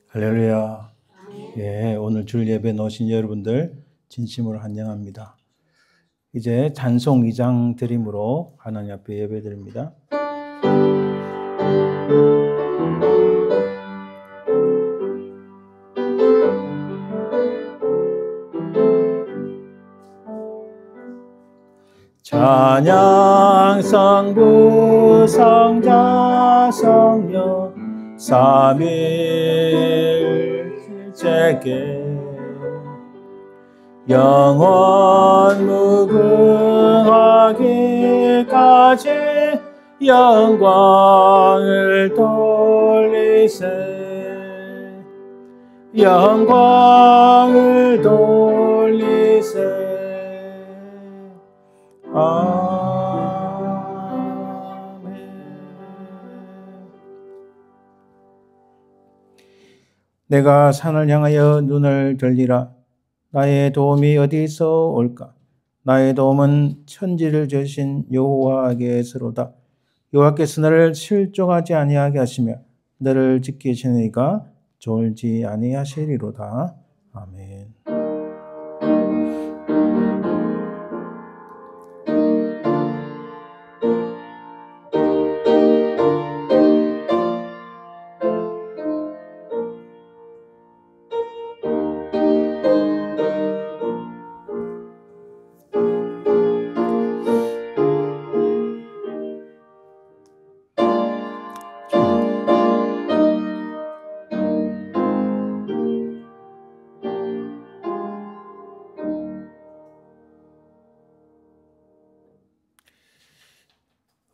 할렐루야. 예, 오늘 주일 예배 넣으신 여러분들 진심으로 환영합니다. 이제 찬송 2장 드림으로 하나님 앞에 예배 드립니다. 찬양 성부 성자 성령 삼위일체께 영원 무궁하기까지 영광을 돌리세 영광을 돌리세. 아멘. 내가 산을 향하여 눈을 들리라. 나의 도움이 어디서 올까? 나의 도움은 천지를 지으신 여호와께서로다. 여호와께서 너를 실족하지 아니하게 하시며 너를 지키시니가 졸지 아니하시리로다. 아멘.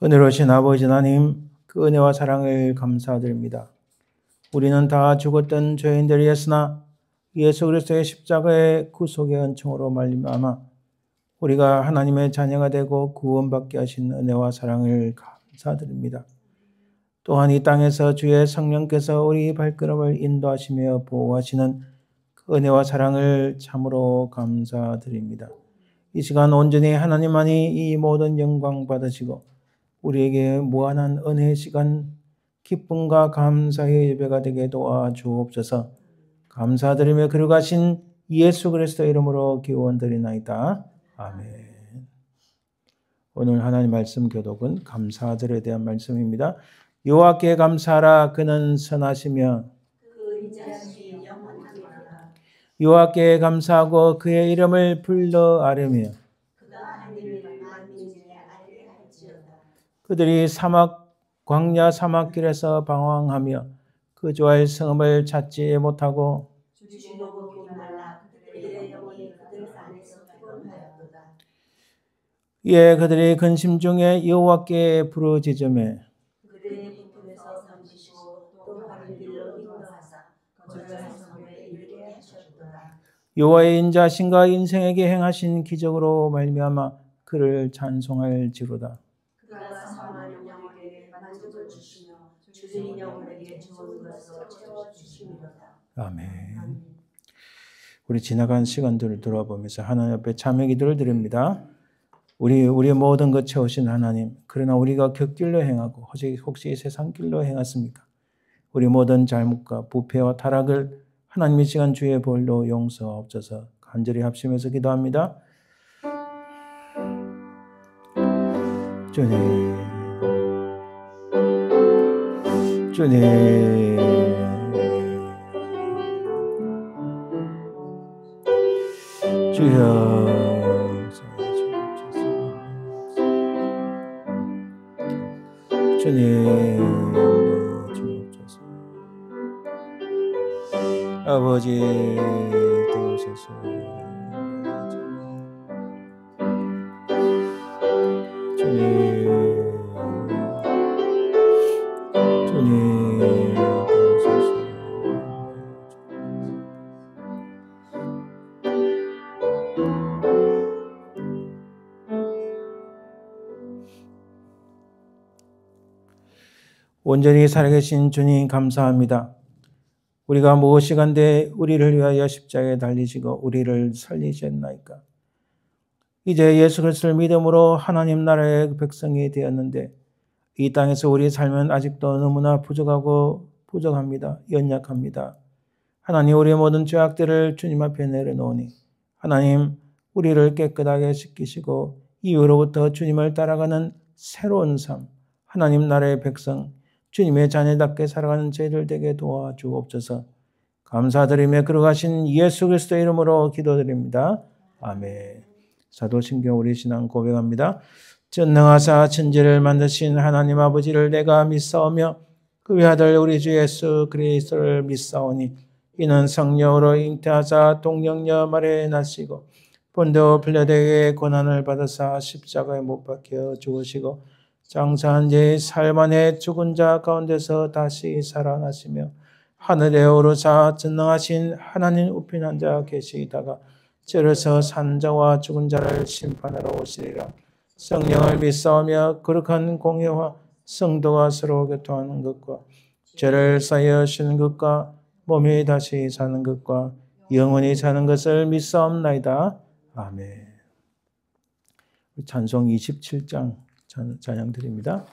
은혜로우신 아버지 하나님, 그 은혜와 사랑을 감사드립니다. 우리는 다 죽었던 죄인들이었으나 예수 그리스도의 십자가의 구속의 은총으로 말미암아 우리가 하나님의 자녀가 되고 구원받게 하신 은혜와 사랑을 감사드립니다. 또한 이 땅에서 주의 성령께서 우리 발걸음을 인도하시며 보호하시는 그 은혜와 사랑을 참으로 감사드립니다. 이 시간 온전히 하나님만이 이 모든 영광 받으시고 우리에게 무한한 은혜의 시간, 기쁨과 감사의 예배가 되게 도와주옵소서. 감사드리며 그러가신 예수 그리스도의 이름으로 기원드리나이다. 아멘. 오늘 하나님 말씀 교독은 감사절에 대한 말씀입니다. 여호와께 감사하라. 그는 선하시며 여호와께 감사하고 그의 이름을 불러 아뢰며 그들이 광야 사막길에서 방황하며 거주할 성읍을 찾지 못하고 이에 그들이 근심 중에 여호와께 부르짖으매 여호와의 인자하심과 인생에게 행하신 기적으로 말미암아 그를 찬송할지로다. 아멘. 우리 지나간 시간들을 돌아보면서 하나님 앞에 참회 기도를 드립니다. 우리의 모든 것 채우신 하나님, 그러나 우리가 곁길로 행하고 혹시 세상길로 행했습니까? 우리 모든 잘못과 부패와 타락을 하나님 이 시간 주의 보혈로 용서하옵소서. 간절히 합심해서 기도합니다. 주님, 주여, 주님, 주옵소서. 아버지 되옵소서. 온전히 살아계신 주님 감사합니다. 우리가 무엇이간데 우리를 위하여 십자가에 달리시고 우리를 살리셨나이까. 이제 예수 그리스도를 믿음으로 하나님 나라의 백성이 되었는데 이 땅에서 우리의 삶은 아직도 너무나 부족합니다. 연약합니다. 하나님, 우리의 모든 죄악들을 주님 앞에 내려놓으니 하나님, 우리를 깨끗하게 씻기시고 이후로부터 주님을 따라가는 새로운 삶, 하나님 나라의 백성, 주님의 자녀답게 살아가는 저희들 되게 도와주옵소서. 감사드리며 걸어가신 예수 그리스도의 이름으로 기도드립니다. 아멘. 사도신경 우리 신앙 고백합니다. 전능하사 천지를 만드신 하나님 아버지를 내가 믿사오며 그의 아들 우리 주 예수 그리스도를 믿사오니 이는 성령으로 잉태하사 동정녀 마리아에 나시고 본도 빌라도에게 고난을 받으사 십자가에 못 박혀 죽으시고 장사한 지 사흘 만에 죽은 자 가운데서 다시 살아나시며 하늘에 오르사 전능하신 하나님 우편 앉아 계시다가 저려서 산 자와 죽은 자를 심판하러 오시리라. 성령을 믿사오며 거룩한 공예와 성도가 서로 교통하는 것과 죄를 사하여 주시는 것과 몸이 다시 사는 것과 영원히 사는 것을 믿사옵나이다. 아멘. 찬송 27장 찬양 드립니다.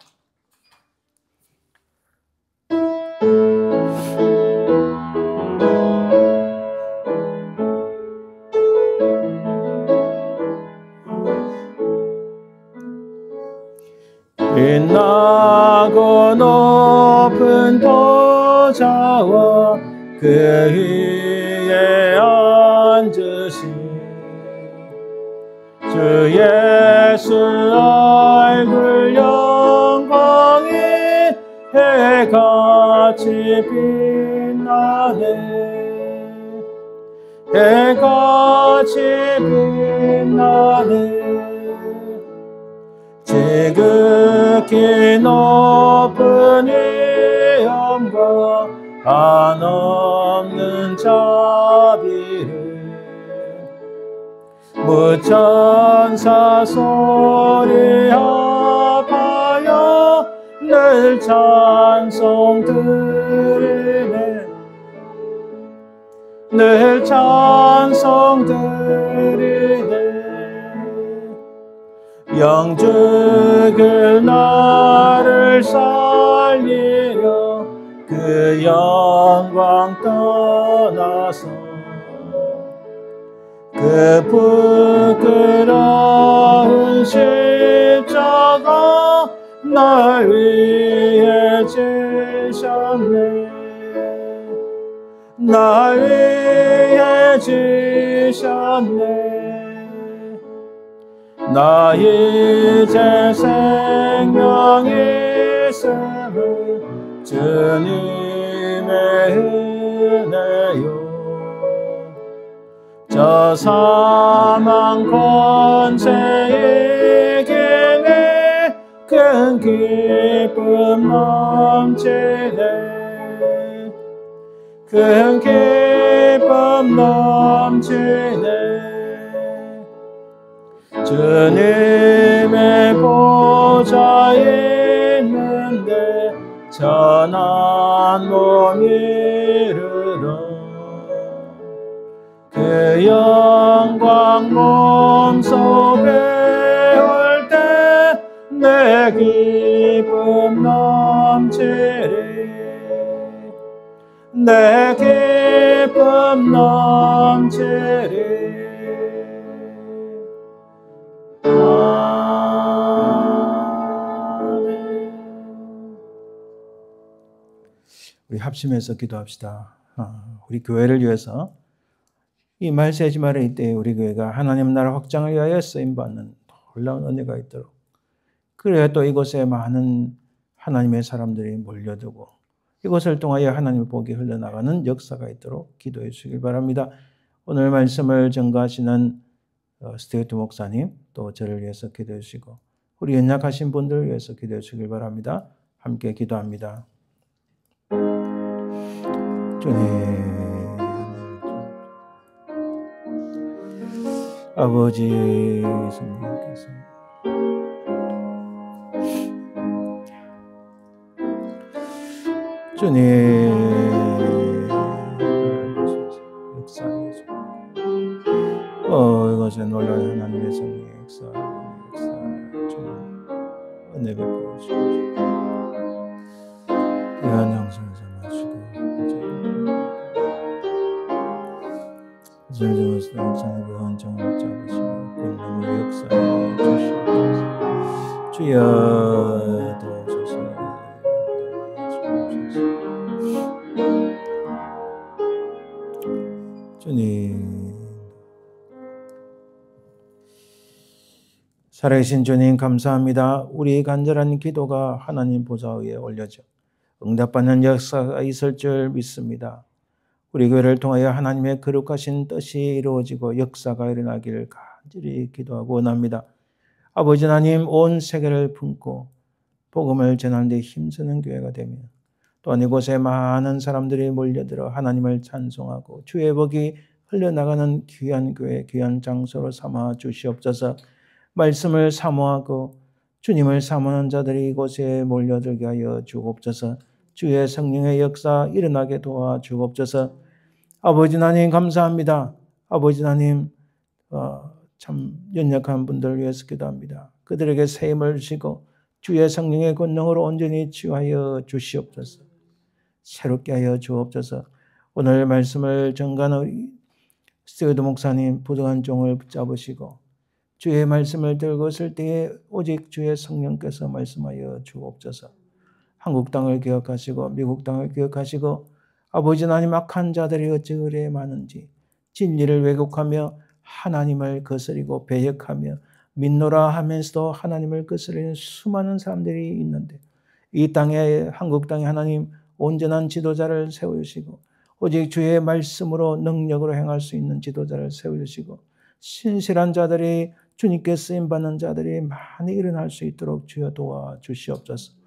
빛나고 높은 보좌와 그 위에 앉으신 주 예수 얼굴 영광이 해같이 빛나네. 해같이 빛나네. 지극히 높은 위엄과 한없는 자비를 무천사 소리하여 늘 찬송 드리네. 늘 찬송 드리네. 영죽을 나를 살리려 그 영광 떠나서 그 부끄러운 십자가 날 위해 지셨네. 날 위해 지셨네. 나 이제 생명이 있음을 주님의 은혜요. 저 사망 권세 이기네. 큰 기쁨 넘치네. 큰 기쁨 넘치네. 주님의 보좌에 있는데 전한 몸 이르러 그 영광 몸속에 올 때 내 기쁨 넘치리. 내 기쁨 넘치리. 우리 합심해서 기도합시다. 우리 교회를 위해서 이 말세지 말의 이때에 우리 교회가 하나님 나라 확장을 위하여 쓰임받는 놀라운 은혜가 있도록, 그래야 또 이곳에 많은 하나님의 사람들이 몰려들고 이곳을 통하여 하나님의 복이 흘러나가는 역사가 있도록 기도해 주시길 바랍니다. 오늘 말씀을 전가하시는 스테이트 목사님, 또 저를 위해서 기도해 주시고 우리 연약하신 분들을 위해서 기도해 주시길 바랍니다. 함께 기도합니다. 주님, 아버지 예수님께서 주님 역사해 주시고 이것에 놀라운 하나님의 성령의 역사 주님 은혜 베풀어 주시고 귀한 영성을 삼아주시고 전의 한정을 잡으시고 권능을 역사하여 주시옵소서. 주여 도우소서. 주님, 살아계신 주님 감사합니다. 우리 간절한 기도가 하나님 보좌 위에 올려져 응답받는 역사가 있을 줄 믿습니다. 우리 교회를 통하여 하나님의 거룩하신 뜻이 이루어지고 역사가 일어나기를 간절히 기도하고 원합니다. 아버지 하나님, 온 세계를 품고 복음을 전하는 데 힘쓰는 교회가 되며 또한 이곳에 많은 사람들이 몰려들어 하나님을 찬송하고 주의 복이 흘러나가는 귀한 교회, 귀한 장소로 삼아 주시옵소서. 말씀을 사모하고 주님을 사모하는 자들이 이곳에 몰려들게 하여 주옵소서. 주의 성령의 역사 일어나게 도와 주옵소서. 아버지 하나님 감사합니다. 아버지 하나님 참 연약한 분들을 위해서 기도합니다. 그들에게 새 힘을 주시고 주의 성령의 권능으로 온전히 치유하여 주시옵소서. 새롭게 하여 주옵소서. 오늘 말씀을 전가는 스테우드 목사님 부족한 종을 붙잡으시고 주의 말씀을 들고 있을 때에 오직 주의 성령께서 말씀하여 주옵소서. 한국 땅을 기억하시고 미국 땅을 기억하시고 아버지 하나님, 악한 자들이 어찌 그래 많은지 진리를 왜곡하며 하나님을 거스리고 배역하며 믿노라 하면서도 하나님을 거스리는 수많은 사람들이 있는데 이 땅에, 한국 땅에 하나님 온전한 지도자를 세우시고 오직 주의 말씀으로 능력으로 행할 수 있는 지도자를 세우시고 신실한 자들이, 주님께 쓰임받는 자들이 많이 일어날 수 있도록 주여 도와주시옵소서.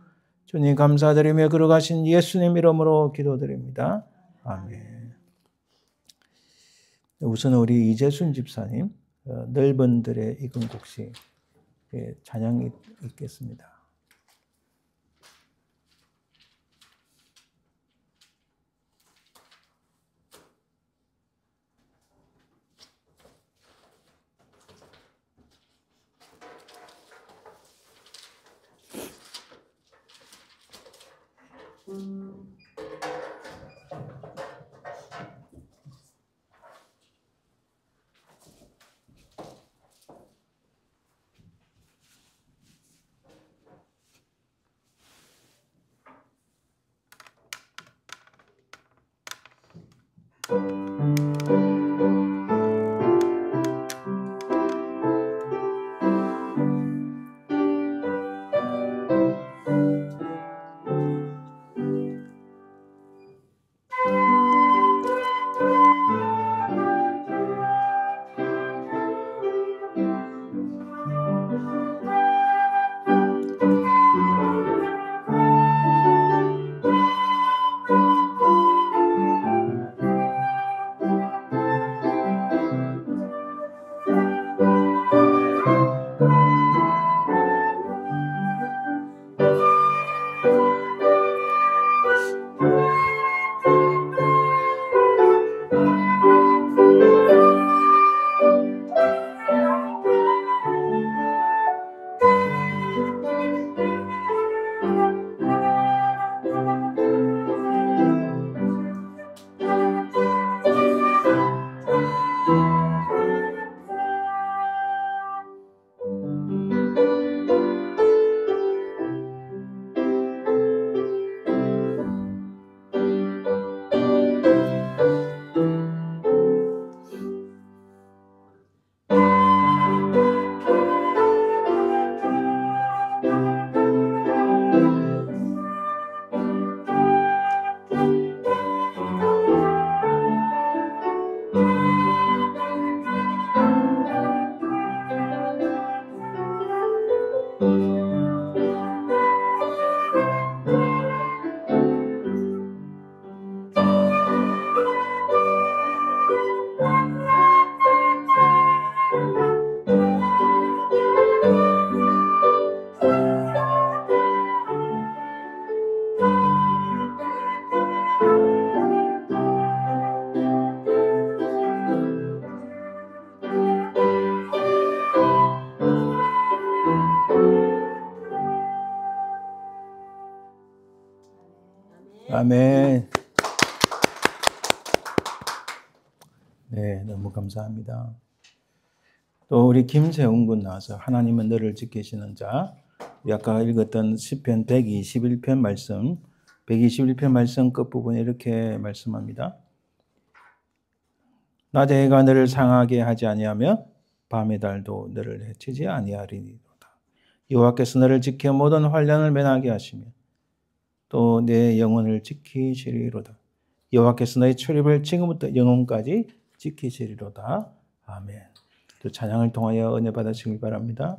주님 감사드리며 거룩하신 예수님 이름으로 기도드립니다. 아멘. 우선 우리 이재순 집사님 넓은 들의 익은 곡식 찬양이 있겠습니다. 아멘. 네, 너무 감사합니다. 또 우리 김세웅 군 나와서 하나님은 너를 지키시는 자, 우리 아까 읽었던 시편 121편 말씀, 121편 말씀 끝부분에 이렇게 말씀합니다. 낮의 해가 너를 상하게 하지 아니하며 밤의 달도 너를 해치지 아니하리로다. 여호와께서 너를 지켜 모든 환난을 면하게 하시며 또 내 영혼을 지키시리로다. 여호와께서 너의 출입을 지금부터 영혼까지 지키시리로다. 아멘. 또 찬양을 통하여 은혜 받으시길 바랍니다.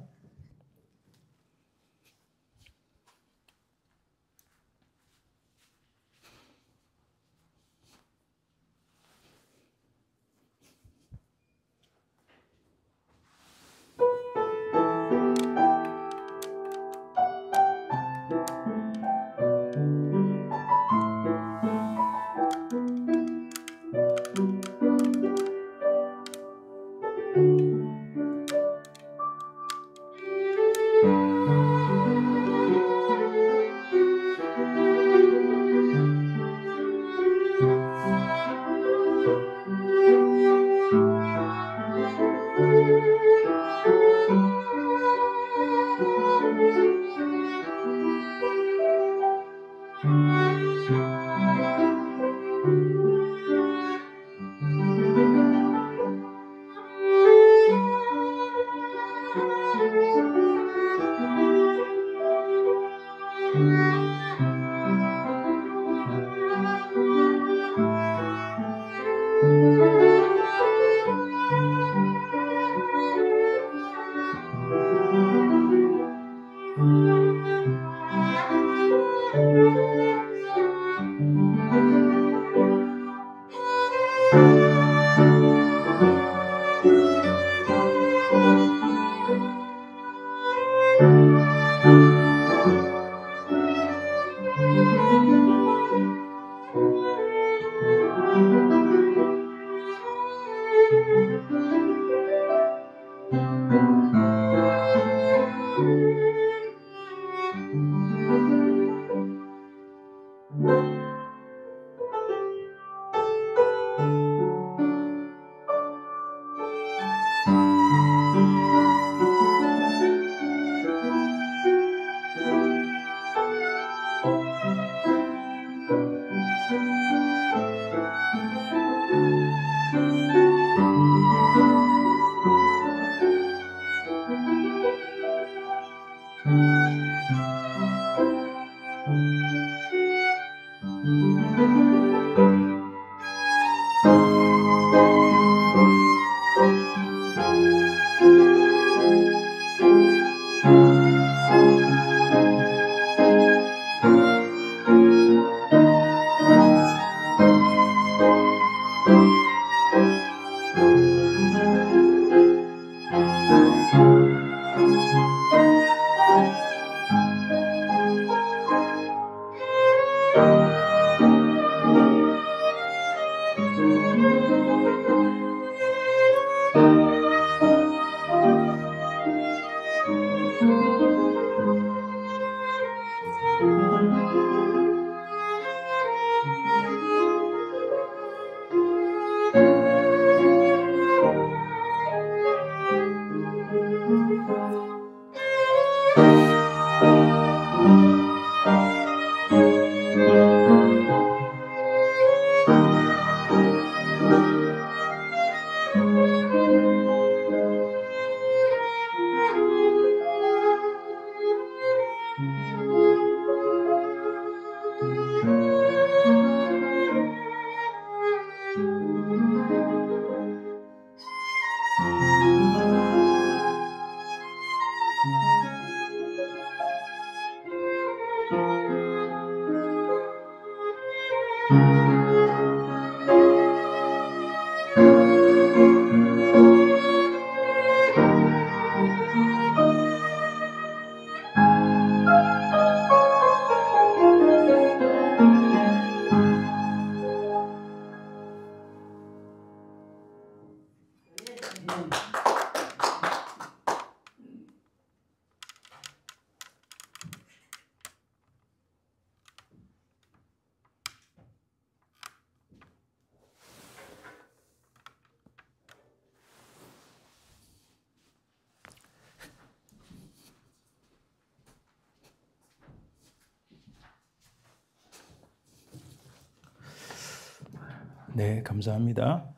네, 감사합니다.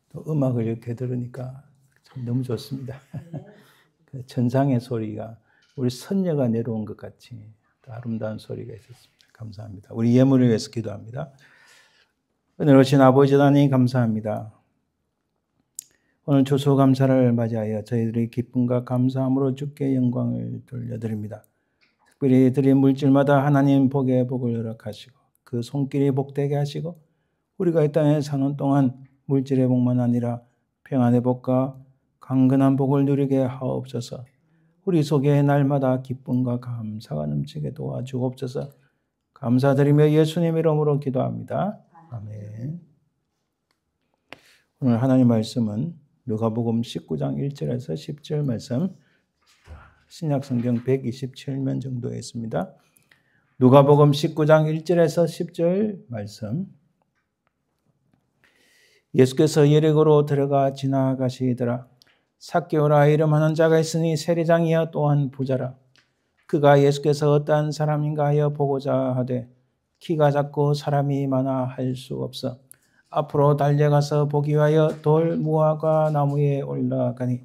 또 음악을 이렇게 들으니까 참 너무 좋습니다. 그 천상의 소리가 우리 선녀가 내려온 것 같이 아름다운 소리가 있었습니다. 감사합니다. 우리 예물을 위해서 기도합니다. 은혜로우신 아버지 하나님 감사합니다. 오늘 추수감사를 맞이하여 저희들이 기쁨과 감사함으로 주께 영광을 돌려드립니다. 특별히 드린 물질마다 하나님 복에 복을 허락하시고 그 손길이 복되게 하시고 우리가 이 땅에 사는 동안 물질의 복만 아니라 평안의 복과 강건한 복을 누리게 하옵소서. 우리 속에 날마다 기쁨과 감사가 넘치게 도와주옵소서. 감사드리며 예수님 이름으로 기도합니다. 아멘. 오늘 하나님 말씀은 누가복음 19장 1절에서 10절 말씀, 신약성경 127면 정도에 있습니다. 누가복음 19장 1절에서 10절 말씀. 예수께서 예리고로 들어가 지나가시더라. 삭개오라 이름하는 자가 있으니 세리장이여 또한 부자라. 그가 예수께서 어떠한 사람인가 하여 보고자 하되 키가 작고 사람이 많아 할 수 없어 앞으로 달려가서 보기 위하여 돌 무화과 나무에 올라가니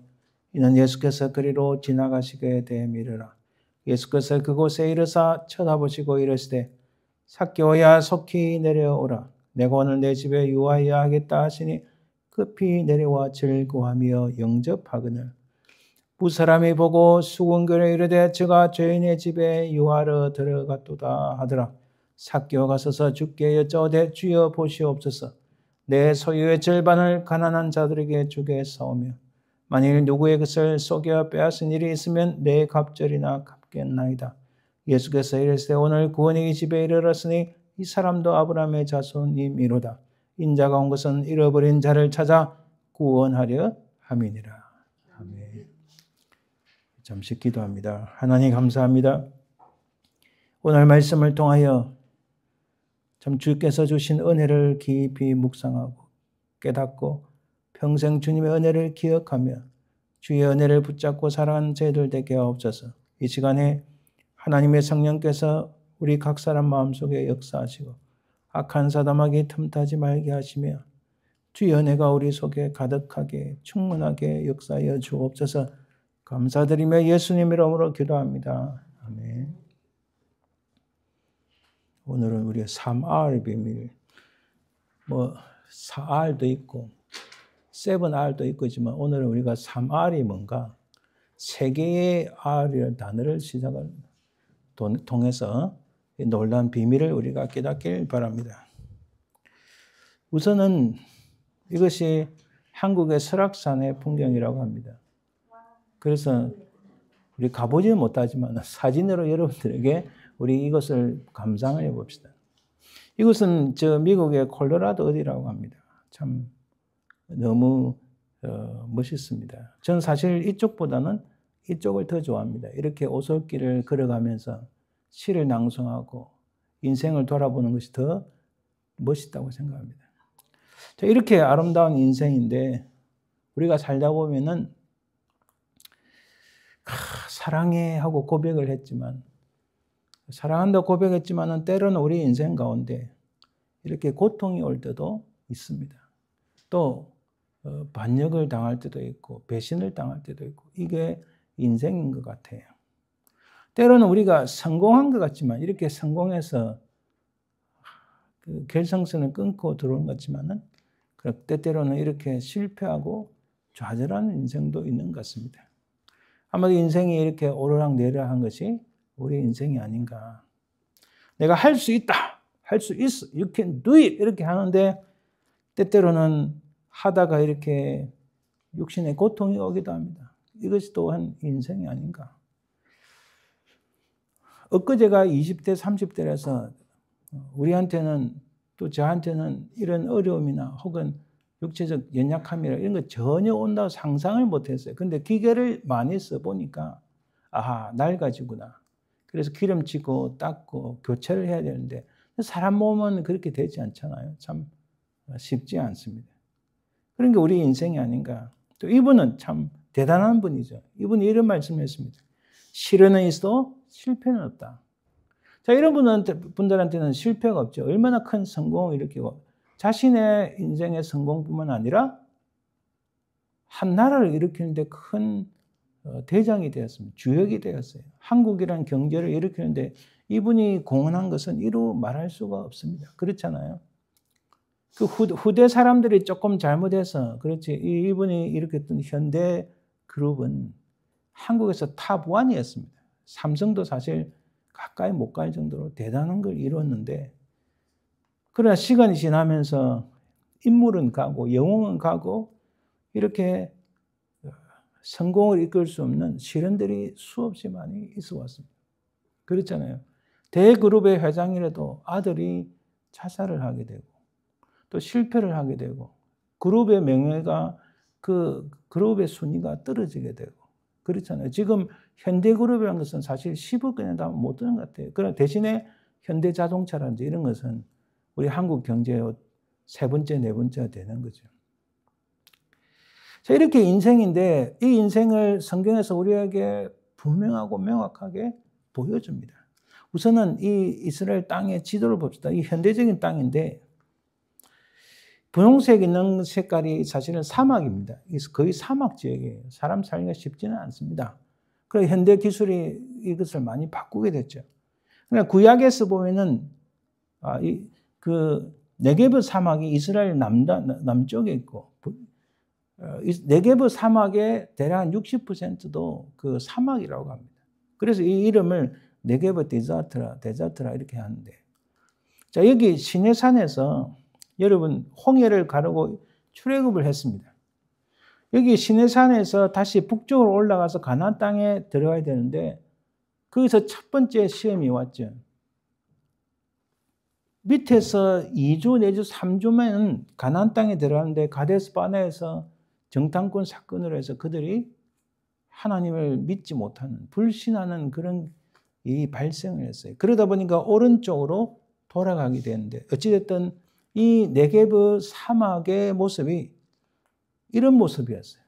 이는 예수께서 그리로 지나가시게 되미르라. 예수께서 그곳에 이르사 쳐다보시고 이르시되 삭개오야 속히 내려오라. 내가 오늘 내 집에 유하여야 하겠다 하시니 급히 내려와 즐거워하며 영접하거늘 무사람이 보고 수군거려 이르되 저가 죄인의 집에 유하러 들어갔도다 하더라. 삭개오가 서서 주께 여짜오되 주여 보시옵소서. 내 소유의 절반을 가난한 자들에게 주겠사오며 만일 누구의 것을 속여 빼앗은 일이 있으면 내 갑절이나 갚겠나이다. 예수께서 이르시되 오늘 구원이 이 집에 이르렀으니 이 사람도 아브라함의 자손이미로다. 인자가 온 것은 잃어버린 자를 찾아 구원하려 함이니라. 아멘. 잠시 기도합니다. 하나님 감사합니다. 오늘 말씀을 통하여 참 주께서 주신 은혜를 깊이 묵상하고 깨닫고 평생 주님의 은혜를 기억하며 주의 은혜를 붙잡고 살아가는 저희들 되게 하옵소서. 이 시간에 하나님의 성령께서 우리 각 사람 마음속에 역사하시고 악한 사담하기 틈타지 말게 하시며 주의 은혜가 우리 속에 가득하게 충만하게 역사하여 주옵소서. 감사드리며 예수님 이름으로 기도합니다. 아멘. 오늘은 우리가 3R의 비밀, 4R도 있고 7R도 있지만 오늘은 우리가 3R이 뭔가 세 개의 R이라는 단어를 시작을 통해서 놀라운 비밀을 우리가 깨닫길 바랍니다. 우선은 이것이 한국의 설악산의 풍경이라고 합니다. 그래서 우리 가보지는 못하지만 사진으로 여러분들에게 우리 이것을 감상을 해봅시다. 이것은 미국의 콜로라도 어디라고 합니다. 참 너무 멋있습니다. 저는 사실 이쪽보다는 이쪽을 더 좋아합니다. 이렇게 오솔길을 걸어가면서 시를 낭송하고 인생을 돌아보는 것이 더 멋있다고 생각합니다. 이렇게 아름다운 인생인데 우리가 살다 보면은 사랑해 하고 고백을 했지만 사랑한다고 고백했지만은 때로는 우리 인생 가운데 이렇게 고통이 올 때도 있습니다. 또 반역을 당할 때도 있고 배신을 당할 때도 있고 이게 인생인 것 같아요. 때로는 우리가 성공한 것 같지만 이렇게 성공해서 그 결성선을 끊고 들어오는 것 같지만은 때때로는 이렇게 실패하고 좌절하는 인생도 있는 것 같습니다. 아마도 인생이 이렇게 오르락내리락한 것이 우리 인생이 아닌가. 내가 할 수 있다. 할 수 있어. You can do it. 이렇게 하는데 때때로는 하다가 이렇게 육신의 고통이 오기도 합니다. 이것이 또한 인생이 아닌가. 엊그제가 20대, 30대라서 우리한테는 또 저한테는 이런 어려움이나 혹은 육체적 연약함이나 이런 거 전혀 온다고 상상을 못했어요. 근데 기계를 많이 써보니까 아하, 낡아지구나. 그래서 기름치고 닦고 교체를 해야 되는데 사람 몸은 그렇게 되지 않잖아요. 참 쉽지 않습니다. 그러니까 우리 인생이 아닌가. 또 이분은 참 대단한 분이죠. 이분이 이런 말씀을 했습니다. 실현은 있어도 실패는 없다. 자, 이런 분들한테는 실패가 없죠. 얼마나 큰 성공을 일으키고 자신의 인생의 성공뿐만 아니라 한 나라를 일으키는데 큰 대장이 되었습니다. 주역이 되었어요. 한국이란 경제를 일으키는데 이분이 공헌한 것은 이루 말할 수가 없습니다. 그렇잖아요. 그 후대 사람들이 조금 잘못해서 그렇지 이분이 일으켰던 현대 그룹은 한국에서 탑1이었습니다. 삼성도 사실 가까이 못 갈 정도로 대단한 걸 이뤘는데 그러나 시간이 지나면서 인물은 가고 영웅은 가고 이렇게 성공을 이끌 수 없는 시련들이 수없이 많이 있어 왔습니다. 그렇잖아요. 대그룹의 회장이라도 아들이 자살을 하게 되고 또 실패를 하게 되고 그룹의 명예가 그 그룹의 순위가 떨어지게 되고 그렇잖아요. 지금 현대그룹이라는 것은 사실 10억 그냥 다 못 드는 것 같아요. 그러나 대신에 현대자동차라든지 이런 것은 우리 한국 경제의 세 번째, 네 번째가 되는 거죠. 자, 이렇게 인생인데 이 인생을 성경에서 우리에게 분명하고 명확하게 보여줍니다. 우선은 이 이스라엘 땅의 지도를 봅시다. 이 현대적인 땅인데 분홍색 있는 색깔이 사실은 사막입니다. 거의 사막 지역이에요. 사람 살기가 쉽지는 않습니다. 그래서 현대 기술이 이것을 많이 바꾸게 됐죠. 그러나 구약에서 보면은 그 네게브 사막이 이스라엘 남쪽에 있고 네게브 사막의 대략 60%도 그 사막이라고 합니다. 그래서 이 이름을 네게브 데자트라 이렇게 하는데, 자 여기 시내산에서 여러분 홍해를 가르고 출애굽을 했습니다. 여기 시내산에서 다시 북쪽으로 올라가서 가나안 땅에 들어가야 되는데 거기서 첫 번째 시험이 왔죠. 밑에서 2주 내지 3주면 가나안 땅에 들어가는데 가데스 바네에서 정탐꾼 사건으로 해서 그들이 하나님을 믿지 못하는 불신하는 그런 일이 발생을 했어요. 그러다 보니까 오른쪽으로 돌아가게 되는데 어찌됐든 이 네게브 사막의 모습이 이런 모습이었어요.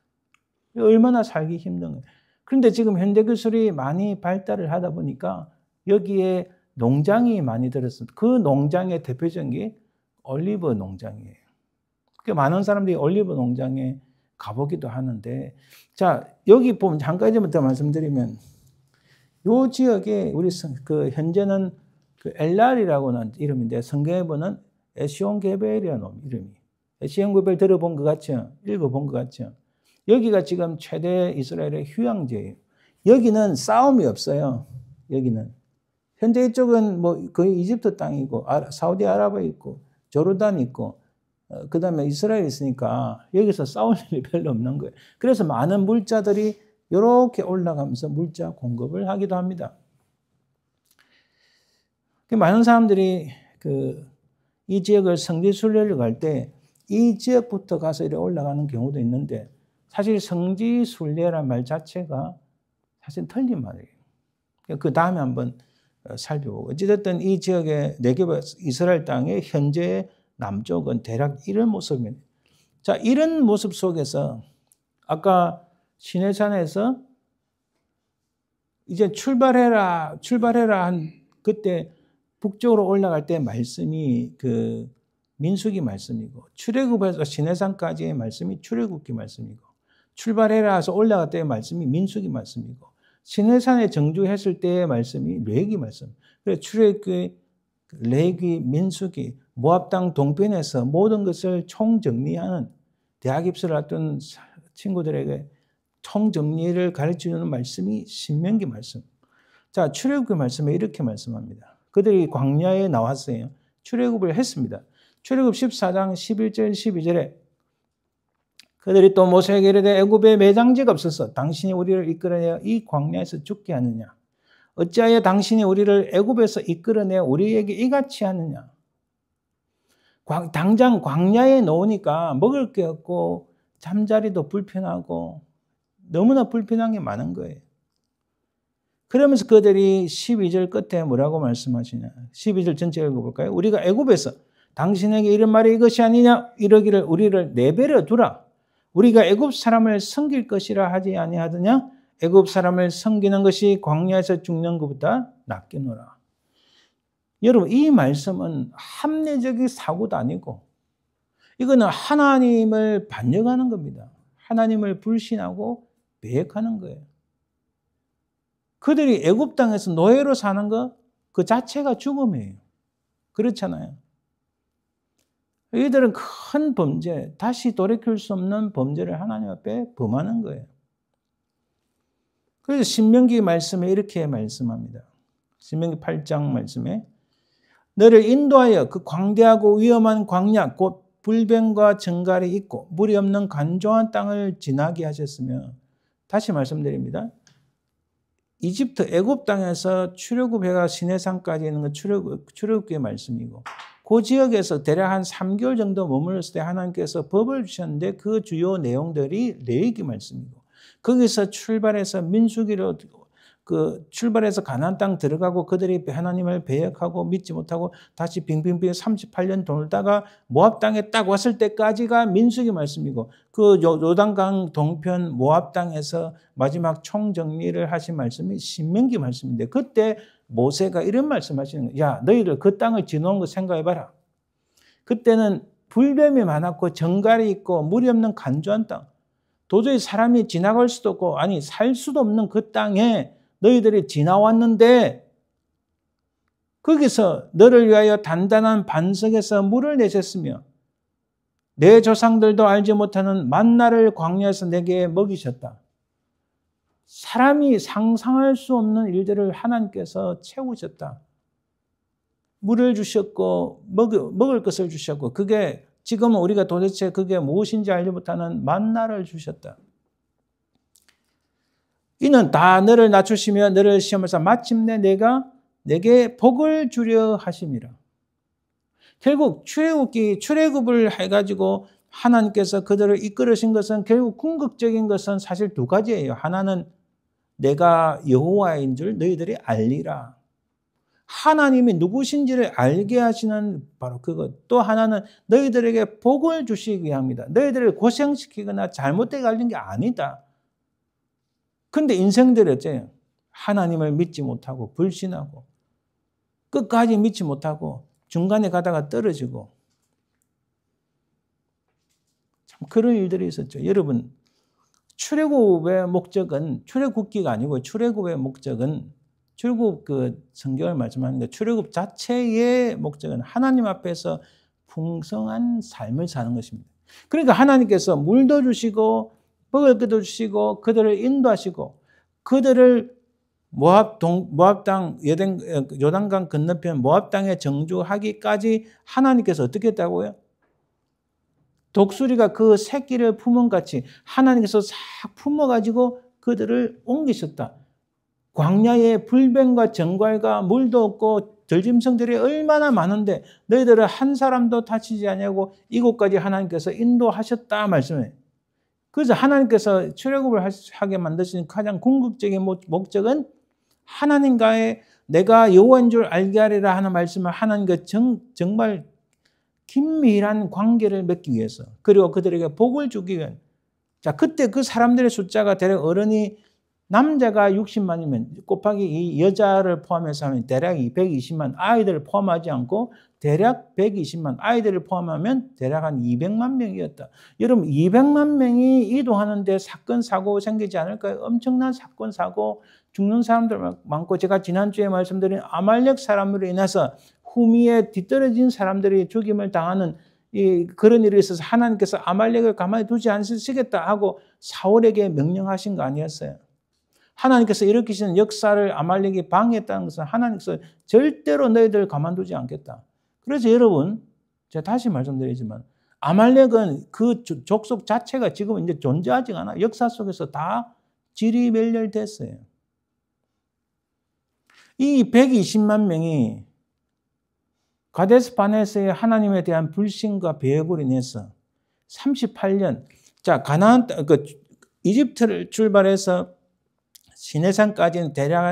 얼마나 살기 힘든 거예요. 그런데 지금 현대기술이 많이 발달을 하다 보니까 여기에 농장이 많이 들었습니다. 그 농장의 대표적인 게 올리브 농장이에요. 많은 사람들이 올리브 농장에 가보기도 하는데, 자 여기 보면 한 가지만 더 말씀드리면, 이 지역에 우리 현재는 그 엘랄이라고는 이름인데 성경에 보는 에시온게벨이라는 이름이. 에시온게벨 들어본 것 같죠? 읽어본 것 같죠? 여기가 지금 최대 이스라엘의 휴양지예요. 여기는 싸움이 없어요. 여기는 현재 이쪽은 뭐 거의 이집트 땅이고 사우디아라비아 있고 조르단 있고 그 다음에 이스라엘 있으니까 여기서 싸울 일이 별로 없는 거예요. 그래서 많은 물자들이 이렇게 올라가면서 물자 공급을 하기도 합니다. 많은 사람들이 이 지역을 성지순례를 갈 때 이 지역부터 가서 이렇게 올라가는 경우도 있는데, 사실 성지순례라는 말 자체가 사실 틀린 말이에요. 그 다음에 한번 살펴보고, 어찌됐든 이 지역의 네게브 이스라엘 땅의 현재 남쪽은 대략 이런 모습입니다. 자, 이런 모습 속에서 아까 시내산에서 이제 출발해라 한 그때 북쪽으로 올라갈 때 말씀이 그 민수기 말씀이고, 출애굽에서 시내산까지의 말씀이 출애굽기 말씀이고, 출발해라 해서 올라갈 때의 말씀이 민수기 말씀이고, 시내산에 정주했을 때의 말씀이 레위기 말씀. 그래서 출애굽기, 레위기, 민수기, 모압 땅 동편에서 모든 것을 총정리하는 대학 입시를 했던 친구들에게 총정리를 가르치는 말씀이 신명기 말씀. 자, 출애굽기 말씀에 이렇게 말씀합니다. 그들이 광야에 나왔어요. 출애굽을 했습니다. 출애굽 14장 11절 12절에 그들이 또 모세에게 이르되 애굽에 매장지가 없어서 당신이 우리를 이끌어내어 이 광야에서 죽게 하느냐? 어찌하여 당신이 우리를 애굽에서 이끌어내어 우리에게 이같이 하느냐? 당장 광야에 놓으니까 먹을 게 없고 잠자리도 불편하고 너무나 불편한 게 많은 거예요. 그러면서 그들이 12절 끝에 뭐라고 말씀하시냐? 12절 전체 읽어볼까요? 우리가 애굽에서 당신에게 이런 말이 이것이 아니냐? 이러기를 우리를 내버려 두라. 우리가 애굽 사람을 섬길 것이라 하지 아니하더냐? 애굽 사람을 섬기는 것이 광야에서 죽는 것보다 낫겠노라. 여러분, 이 말씀은 합리적인 사고도 아니고 이거는 하나님을 반역하는 겁니다. 하나님을 불신하고 배역하는 거예요. 그들이 애굽 땅에서 노예로 사는 것 그 자체가 죽음이에요. 그렇잖아요. 이들은 큰 범죄, 다시 돌이킬 수 없는 범죄를 하나님 앞에 범하는 거예요. 그래서 신명기 말씀에 이렇게 말씀합니다. 신명기 8장 말씀에 너를 인도하여 그 광대하고 위험한 광야 곧 불뱀과 정갈이 있고 물이 없는 간조한 땅을 지나게 하셨으며, 다시 말씀드립니다. 이집트 애굽 땅에서 출애굽해가 시내산까지 있는 건 출애굽기의 말씀이고, 그 지역에서 대략 한 3개월 정도 머물렀을 때 하나님께서 법을 주셨는데 그 주요 내용들이 레위기 말씀이고, 거기서 출발해서 민수기로 출발해서 가나안 땅 들어가고 그들이 하나님을 배역하고 믿지 못하고 다시 빙빙빙 38년 돌다가 모압 땅에 딱 왔을 때까지가 민수기 말씀이고, 그 요단강 동편 모압 땅에서 마지막 총정리를 하신 말씀이 신명기 말씀인데, 그때 모세가 이런 말씀하시는 거예요. 야, 너희들 그 땅을 지나온 거 생각해봐라. 그때는 불뱀이 많았고 정갈이 있고 물이 없는 간조한 땅, 도저히 사람이 지나갈 수도 없고 아니 살 수도 없는 그 땅에 너희들이 지나왔는데, 거기서 너를 위하여 단단한 반석에서 물을 내셨으며 내 조상들도 알지 못하는 만나를 광야에서 내게 먹이셨다. 사람이 상상할 수 없는 일들을 하나님께서 채우셨다. 물을 주셨고 먹을 것을 주셨고, 그게 지금은 우리가 도대체 그게 무엇인지 알지 못하는 만나를 주셨다. 이는 다 너를 낮추시며 너를 시험하사 마침내 내게 복을 주려 하심이라. 결국 출애굽을 해가지고 하나님께서 그들을 이끌으신 것은 결국 궁극적인 것은 사실 두 가지예요. 하나는 내가 여호와인 줄 너희들이 알리라. 하나님이 누구신지를 알게 하시는 바로 그것. 또 하나는 너희들에게 복을 주시기 위함이다. 너희들을 고생시키거나 잘못되게 알린 게 아니다. 근데 인생들이 어째요? 하나님을 믿지 못하고 불신하고 끝까지 믿지 못하고 중간에 가다가 떨어지고, 참 그런 일들이 있었죠. 여러분, 출애굽의 목적은 출애굽기가 아니고 출애굽의 목적은 출애굽 성경을 말씀하는 게 출애굽 자체의 목적은 하나님 앞에서 풍성한 삶을 사는 것입니다. 그러니까 하나님께서 물도 주시고 먹을 것도 주시고 그들을 인도하시고 그들을 모압 땅 요단강 건너편 모압 땅에 정주하기까지 하나님께서 어떻게 했다고요? 독수리가 그 새끼를 품은 같이 하나님께서 싹 품어가지고 그들을 옮기셨다. 광야에 불뱀과 정갈과 물도 없고 들짐승들이 얼마나 많은데 너희들은 한 사람도 다치지 아니하고 이곳까지 하나님께서 인도하셨다 말씀해요. 그래서 하나님께서 출애굽을 하게 만드신 가장 궁극적인 목적은 하나님과의 내가 여호와인 줄 알게 하리라 하는 말씀을 하나님과 정말 긴밀한 관계를 맺기 위해서, 그리고 그들에게 복을 주기 위한. 자, 그때 그 사람들의 숫자가 대략 어른이 남자가 60만이면 곱하기 이 여자를 포함해서 하면 대략 120만, 아이들을 포함하지 않고 대략 120만, 아이들을 포함하면 대략 한 200만 명이었다. 여러분, 200만 명이 이동하는데 사건, 사고 생기지 않을까요? 엄청난 사건, 사고, 죽는 사람들 많고, 제가 지난주에 말씀드린 아말렉 사람으로 인해서 후미에 뒤떨어진 사람들이 죽임을 당하는 그런 일이 있어서 하나님께서 아말렉을 가만히 두지 않으시겠다 하고 사울에게 명령하신 거 아니었어요? 하나님께서 일으키시는 역사를 아말렉이 방해했다는 것은 하나님께서 절대로 너희들 가만두지 않겠다. 그래서 여러분, 제가 다시 말씀드리지만 아말렉은 그 족속 자체가 지금 이제 존재하지 않아. 역사 속에서 다 지리멸렬됐어요. 이 120만 명이 가데스 바네스의 하나님에 대한 불신과 배역으로 인해서 38년, 자, 가나안 이집트를 출발해서 시내산까지는 대략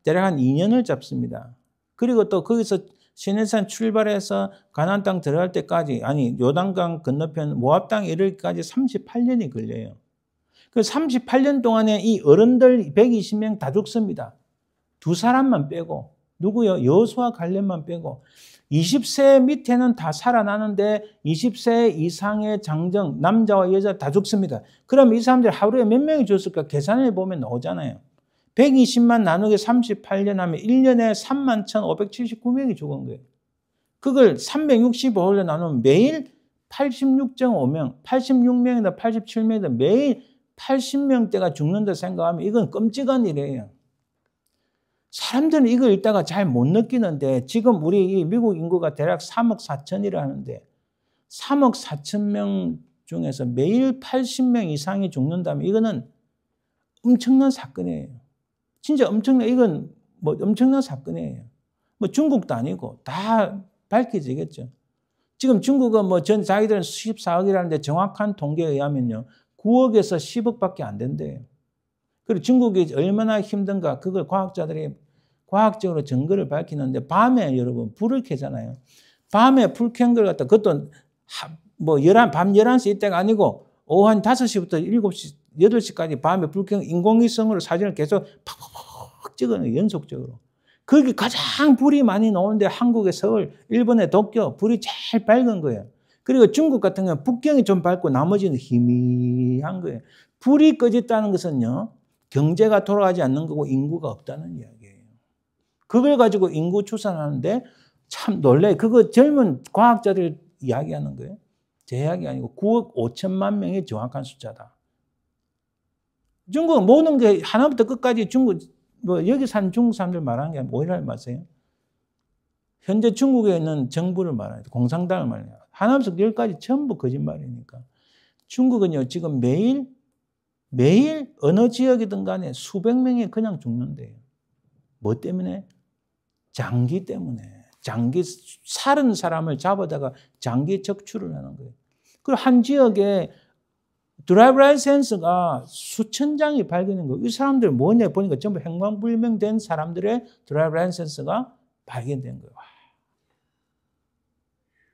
한 2년을 잡습니다. 그리고 또 거기서 시내산 출발해서 가나안 땅 들어갈 때까지, 아니 요단강 건너편 모압 땅에 이르기까지 38년이 걸려요. 그 38년 동안에 이 어른들 120명 다 죽습니다. 두 사람만 빼고. 누구요? 여호수아 갈렙만 빼고 20세 밑에는 다 살아나는데 20세 이상의 장정, 남자와 여자 다 죽습니다. 그럼 이 사람들이 하루에 몇 명이 죽었을까? 계산해 보면 나오잖아요. 120만 나누기 38년 하면 1년에 31,579명이 죽은 거예요. 그걸 365일로 나누면 매일 86.5명, 86명이다, 87명이다, 매일 80명대가 죽는다 생각하면 이건 끔찍한 일이에요. 사람들은 이걸 읽다가 잘 못 느끼는데 지금 우리 이 미국 인구가 대략 3억 4천이라 하는데 3억 4천 명 중에서 매일 80명 이상이 죽는다면 이거는 엄청난 사건이에요. 진짜 이건 뭐 엄청난 사건이에요. 뭐 중국도 아니고 다 밝혀지겠죠. 지금 중국은 뭐 자기들은 14억이라는데 정확한 통계에 의하면요. 9억에서 10억밖에 안 된대요. 그리고 중국이 얼마나 힘든가 그걸 과학자들이 과학적으로 증거를 밝히는데 밤에 여러분 불을 켜잖아요. 밤에 불 켠 걸 갖다 그것도 뭐 밤 11시 이때가 아니고 오후 한 5시부터 7시, 8시까지 밤에 불 켠 인공위성으로 사진을 계속 팍팍팍 찍어요. 연속적으로. 거기 가장 불이 많이 나오는데 한국의 서울, 일본의 도쿄 불이 제일 밝은 거예요. 그리고 중국 같은 경우는 북경이 좀 밝고 나머지는 희미한 거예요. 불이 꺼졌다는 것은요. 경제가 돌아가지 않는 거고 인구가 없다는 이야기예요. 그걸 가지고 인구 추산하는데 참 놀라요. 그거 젊은 과학자들 이야기하는 거예요. 제 이야기 아니고 9억 5천만 명이 정확한 숫자다. 중국은 모든 게 하나부터 끝까지 중국 뭐 여기 사는 중국 사람들 말하는 게 오해를 마세요. 현재 중국에 있는 정부를 말해요. 공산당을 말해요. 하나부터 열까지 전부 거짓말이니까. 중국은요 지금 매일 어느 지역이든 간에 수백 명이 그냥 죽는데요. 뭐 때문에? 장기 때문에. 살은 사람을 잡아다가 장기 적출을 하는 거예요. 그리고 한 지역에 드라이브 라이센스가 수천 장이 발견된 거예요. 이 사람들 뭐냐 보니까 전부 행방불명된 사람들의 드라이브 라이센스가 발견된 거예요.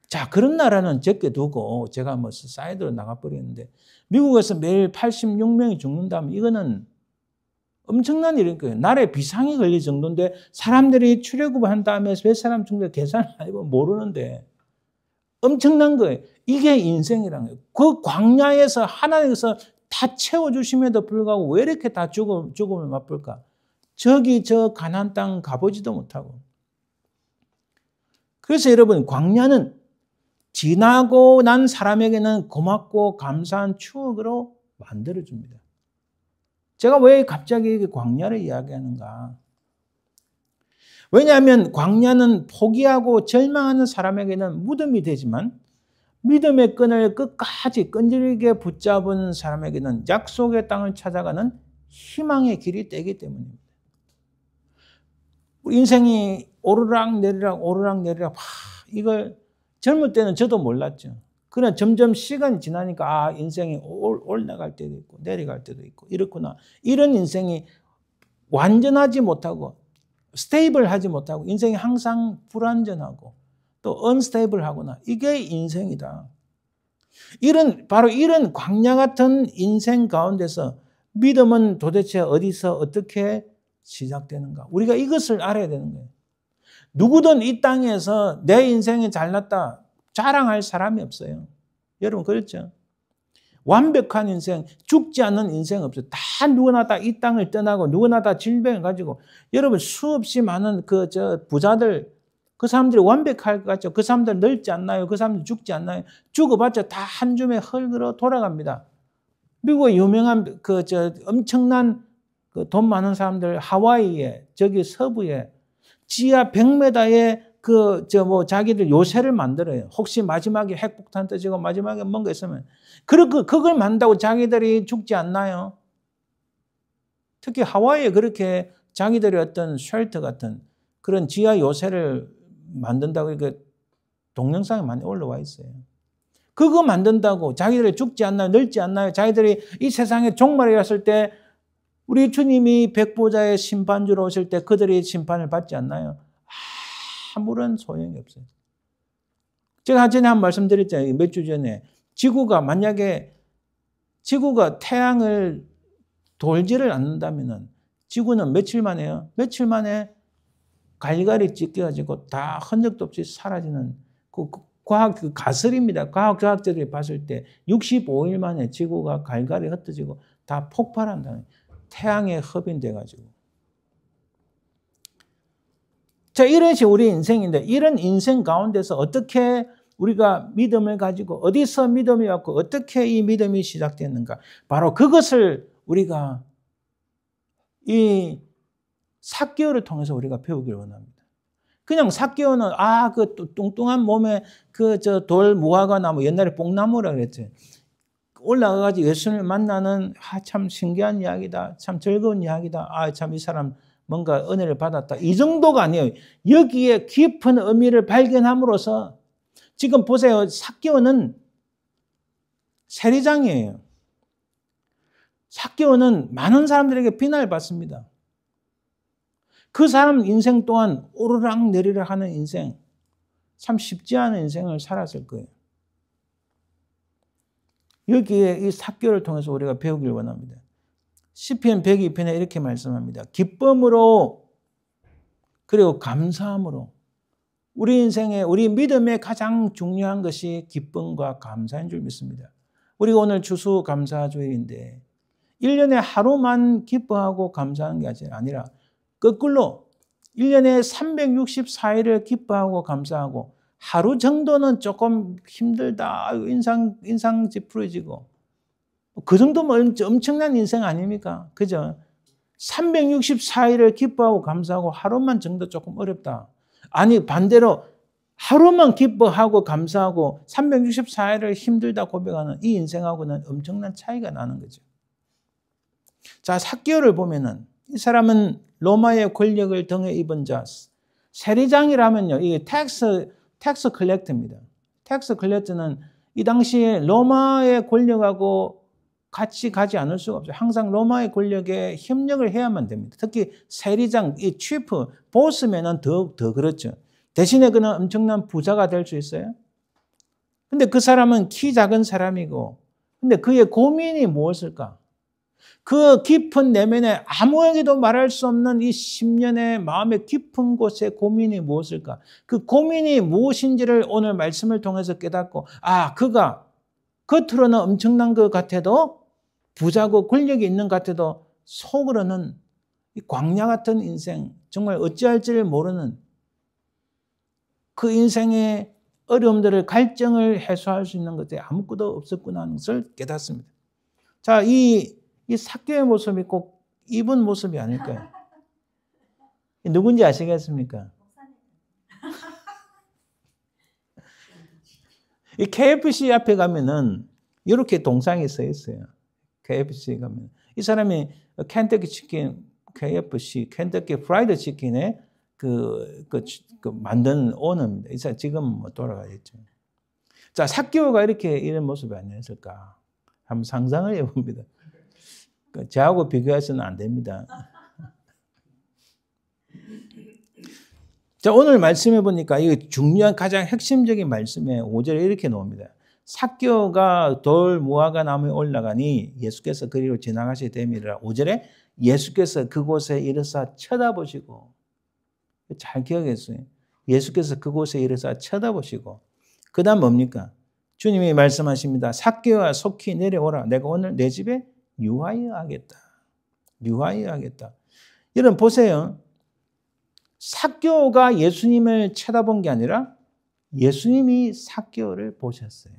자, 그런 나라는 적게 두고 제가 뭐 사이드로 나가버리는데 미국에서 매일 86명이 죽는다면 이거는 엄청난 일인 거예요. 나라에 비상이 걸릴 정도인데 사람들이 출애굽을 한 다음에 몇 사람 죽는데 계산을 안 해보면 모르는데 엄청난 거예요. 이게 인생이라는 거예요. 그 광야에서 하나님께서 다 채워주심에도 불구하고 왜 이렇게 다 죽음을 맛볼까? 저 가나안 땅 가보지도 못하고. 그래서 여러분 광야는 지나고 난 사람에게는 고맙고 감사한 추억으로 만들어줍니다. 제가 왜 갑자기 광야를 이야기하는가? 왜냐하면 광야는 포기하고 절망하는 사람에게는 무덤이 되지만 믿음의 끈을 끝까지 끈질기게 붙잡은 사람에게는 약속의 땅을 찾아가는 희망의 길이 되기 때문입니다. 우리 인생이 오르락 내리락 이걸 젊을 때는 저도 몰랐죠. 그러나 점점 시간이 지나니까 인생이 올라갈 때도 있고 내려갈 때도 있고 이렇구나. 이런 인생이 완전하지 못하고 스테이블하지 못하고 인생이 항상 불완전하고 또 언스테이블하거나 이게 인생이다. 바로 이런 광야 같은 인생 가운데서 믿음은 도대체 어디서 어떻게 시작되는가? 우리가 이것을 알아야 되는 거예요. 누구든 이 땅에서 내 인생이 잘났다 자랑할 사람이 없어요. 여러분 그렇죠? 완벽한 인생, 죽지 않는 인생 없어요. 다 누구나 다 이 땅을 떠나고 누구나 다 질병을 가지고 여러분 수없이 많은 부자들 그 사람들이 완벽할 것 같죠? 그 사람들 늙지 않나요? 그 사람들 죽지 않나요? 죽어봤자 다 한 줌의 흙으로 돌아갑니다. 미국의 유명한 엄청난 돈 많은 사람들 하와이에 저기 서부에 지하 100m에 자기들 요새를 만들어요. 혹시 마지막에 핵폭탄 터지고 마지막에 뭔가 있으면. 그걸 만든다고 자기들이 죽지 않나요? 특히 하와이에 그렇게 자기들의 어떤 쉘터 같은 그런 지하 요새를 만든다고 동영상에 많이 올라와 있어요. 그거 만든다고 자기들이 죽지 않나요? 늙지 않나요? 자기들이 이 세상에 종말이 왔을 때 우리 주님이 백보자의 심판주로 오실 때 그들이 심판을 받지 않나요? 아무런 소용이 없어요. 제가 전에 한 말씀드렸잖아요. 몇 주 전에. 만약에 지구가 태양을 돌지를 않는다면 지구는 며칠 만에요? 며칠 만에 갈갈이 찢겨가지고 다 흔적도 없이 사라지는 그 과학 가설입니다. 과학자들이 봤을 때 65일 만에 지구가 갈갈이 흩어지고 다 폭발한다는 태양에 흡인돼가지고. 자, 이런 식의 우리 인생인데 이런 인생 가운데서 어떻게 우리가 믿음을 가지고 어디서 믿음이 왔고 어떻게 이 믿음이 시작됐는가. 바로 그것을 우리가 이 삭개오를 통해서 우리가 배우기를 원합니다. 그냥 삭개오는 그 뚱뚱한 몸에 그 저 돌 무화과 나무 옛날에 뽕나무라 그랬지. 올라가가지고 예수님을 만나는 참 신기한 이야기다. 참 즐거운 이야기다. 참 이 사람 뭔가 은혜를 받았다. 이 정도가 아니에요. 여기에 깊은 의미를 발견함으로써 지금 보세요. 삭개오는 세리장이에요. 삭개오는 많은 사람들에게 비난을 받습니다. 그 사람 인생 또한 오르락 내리락 하는 인생, 참 쉽지 않은 인생을 살았을 거예요. 여기에 이 삭개오를 통해서 우리가 배우길 원합니다. 시편 102편에 이렇게 말씀합니다. 기쁨으로 그리고 감사함으로 우리 인생에 우리 믿음의 가장 중요한 것이 기쁨과 감사인 줄 믿습니다. 우리가 오늘 추수감사주일인데 1년에 하루만 기뻐하고 감사하는 게 아니라 거꾸로 1년에 364일을 기뻐하고 감사하고 하루 정도는 조금 힘들다. 인상 찌푸려지고 그 정도면 엄청난 인생 아닙니까? 그죠? 364일을 기뻐하고 감사하고 하루만 정도 조금 어렵다. 아니 반대로 하루만 기뻐하고 감사하고 364일을 힘들다 고백하는 이 인생하고는 엄청난 차이가 나는 거죠. 자, 삭개오를 보면은 이 사람은 로마의 권력을 등에 입은 자, 세리장이라면요, 이게 텍스 컬렉터입니다. 텍스 컬렉터는 이 당시에 로마의 권력하고 같이 가지 않을 수가 없어요. 항상 로마의 권력에 협력을 해야만 됩니다. 특히 세리장, 이 치프, 보스면은 더 그렇죠. 대신에 그는 엄청난 부자가 될 수 있어요. 근데 그 사람은 키 작은 사람이고, 근데 그의 고민이 무엇일까? 그 깊은 내면에 아무에게도 말할 수 없는 이 10년의 마음의 깊은 곳에 고민이 무엇일까? 그 고민이 무엇인지를 오늘 말씀을 통해서 깨닫고, 그가 겉으로는 엄청난 것 같아도 부자고 권력이 있는 것 같아도 속으로는 이 광야 같은 인생, 정말 어찌할지를 모르는 그 인생의 어려움들을 갈증을 해소할 수 있는 것에 아무것도 없었구나 하는 것을 깨닫습니다. 자, 이 삭개오의 모습이 꼭 이분 모습이 아닐까요? 누군지 아시겠습니까? 이 KFC 앞에 가면은 이렇게 동상이 써 있어요. KFC 가면 이 사람이 켄터키 치킨 KFC 켄터키 프라이드 치킨의 그 만든 오너입니다. 이 사람 지금 뭐 돌아가셨죠. 자, 삭개오가 이런 모습이 아니었을까? 한번 상상을 해봅니다. 저하고 비교해서는 안 됩니다. 자, 오늘 말씀해 보니까 이 중요한 가장 핵심적인 말씀에 5절에 이렇게 나옵니다. 삭개오가 돌 무화과 나무에 올라가니 예수께서 그리로 지나가시게 됨이라. 5절에 예수께서 그곳에 이르사 쳐다보시고, 잘 기억했어요. 예수께서 그곳에 이르사 쳐다보시고, 그 다음 뭡니까? 주님이 말씀하십니다. 삭개오야 속히 내려오라. 내가 오늘 내 집에 유하여 하겠다. 유하여 하겠다. 여러분 보세요. 삭개오가 예수님을 쳐다본 게 아니라 예수님이 삭개오를 보셨어요.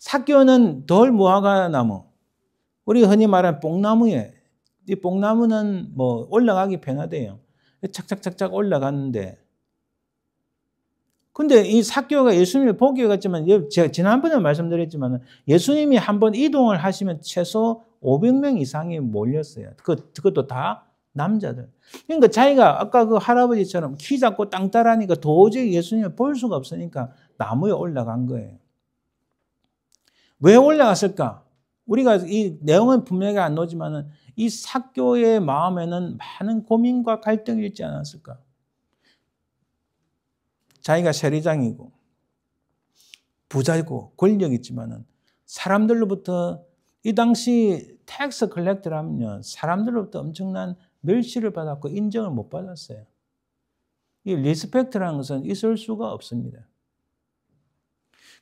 삭개오는 돌 무화과 나무, 우리 흔히 말하는 뽕나무에, 이 뽕나무는 뭐 올라가기 편하대요. 착착착착 올라갔는데, 근데 이 삭개오가 예수님을 보기에 갔지만, 제가 지난번에 말씀드렸지만 예수님이 한번 이동을 하시면 최소 500명 이상이 몰렸어요. 그것도 다 남자들. 그러니까 자기가 아까 그 할아버지처럼 키 작고 땅따라니까 도저히 예수님을 볼 수가 없으니까 나무에 올라간 거예요. 왜 올라갔을까? 우리가 이 내용은 분명히 안 나오지만 이 삭개오의 마음에는 많은 고민과 갈등이 있지 않았을까? 자기가 세리장이고 부자이고 권력이 있지만은 사람들로부터 이 당시 텍스 컬렉터라면요, 사람들로부터 엄청난 멸시를 받았고 인정을 못 받았어요. 이 리스펙트라는 것은 있을 수가 없습니다.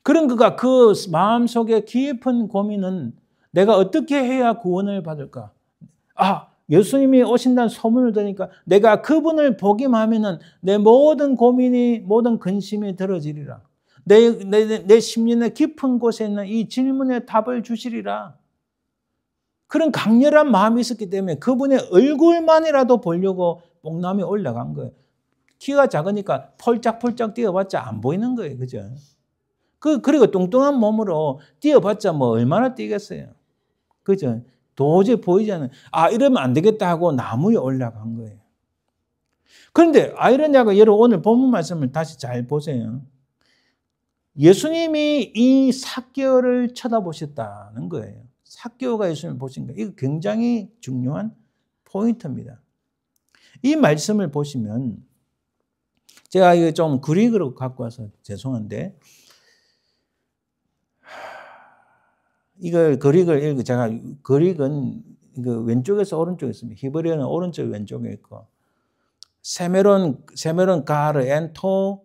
그런 그가 그 마음속에 깊은 고민은 내가 어떻게 해야 구원을 받을까? 예수님이 오신다는 소문을 들으니까 내가 그분을 보기만 하면은 내 모든 고민이, 모든 근심이 들어지리라. 내 심령의 깊은 곳에 있는 이 질문에 답을 주시리라. 그런 강렬한 마음이 있었기 때문에 그분의 얼굴만이라도 보려고 뽕남이 올라간 거예요. 키가 작으니까 펄짝펄짝 뛰어봤자 안 보이는 거예요. 그죠? 그리고 뚱뚱한 몸으로 뛰어봤자 뭐 얼마나 뛰겠어요. 그죠? 도저히 보이지 않는, 이러면 안 되겠다 하고 나무에 올라간 거예요. 그런데 아이러니하고 여러분 오늘 본문 말씀을 다시 잘 보세요. 예수님이 이 삭개오를 쳐다보셨다는 거예요. 삭개오가 예수님을 보신 거예요. 이거 굉장히 중요한 포인트입니다. 이 말씀을 보시면 제가 이거 좀 그릭으로 갖고 와서 죄송한데 이걸 그릭을 제가 그릭은 왼쪽에서 오른쪽에 있습니다. 히브리어는 오른쪽 왼쪽에 있고 세메론 가르 엔토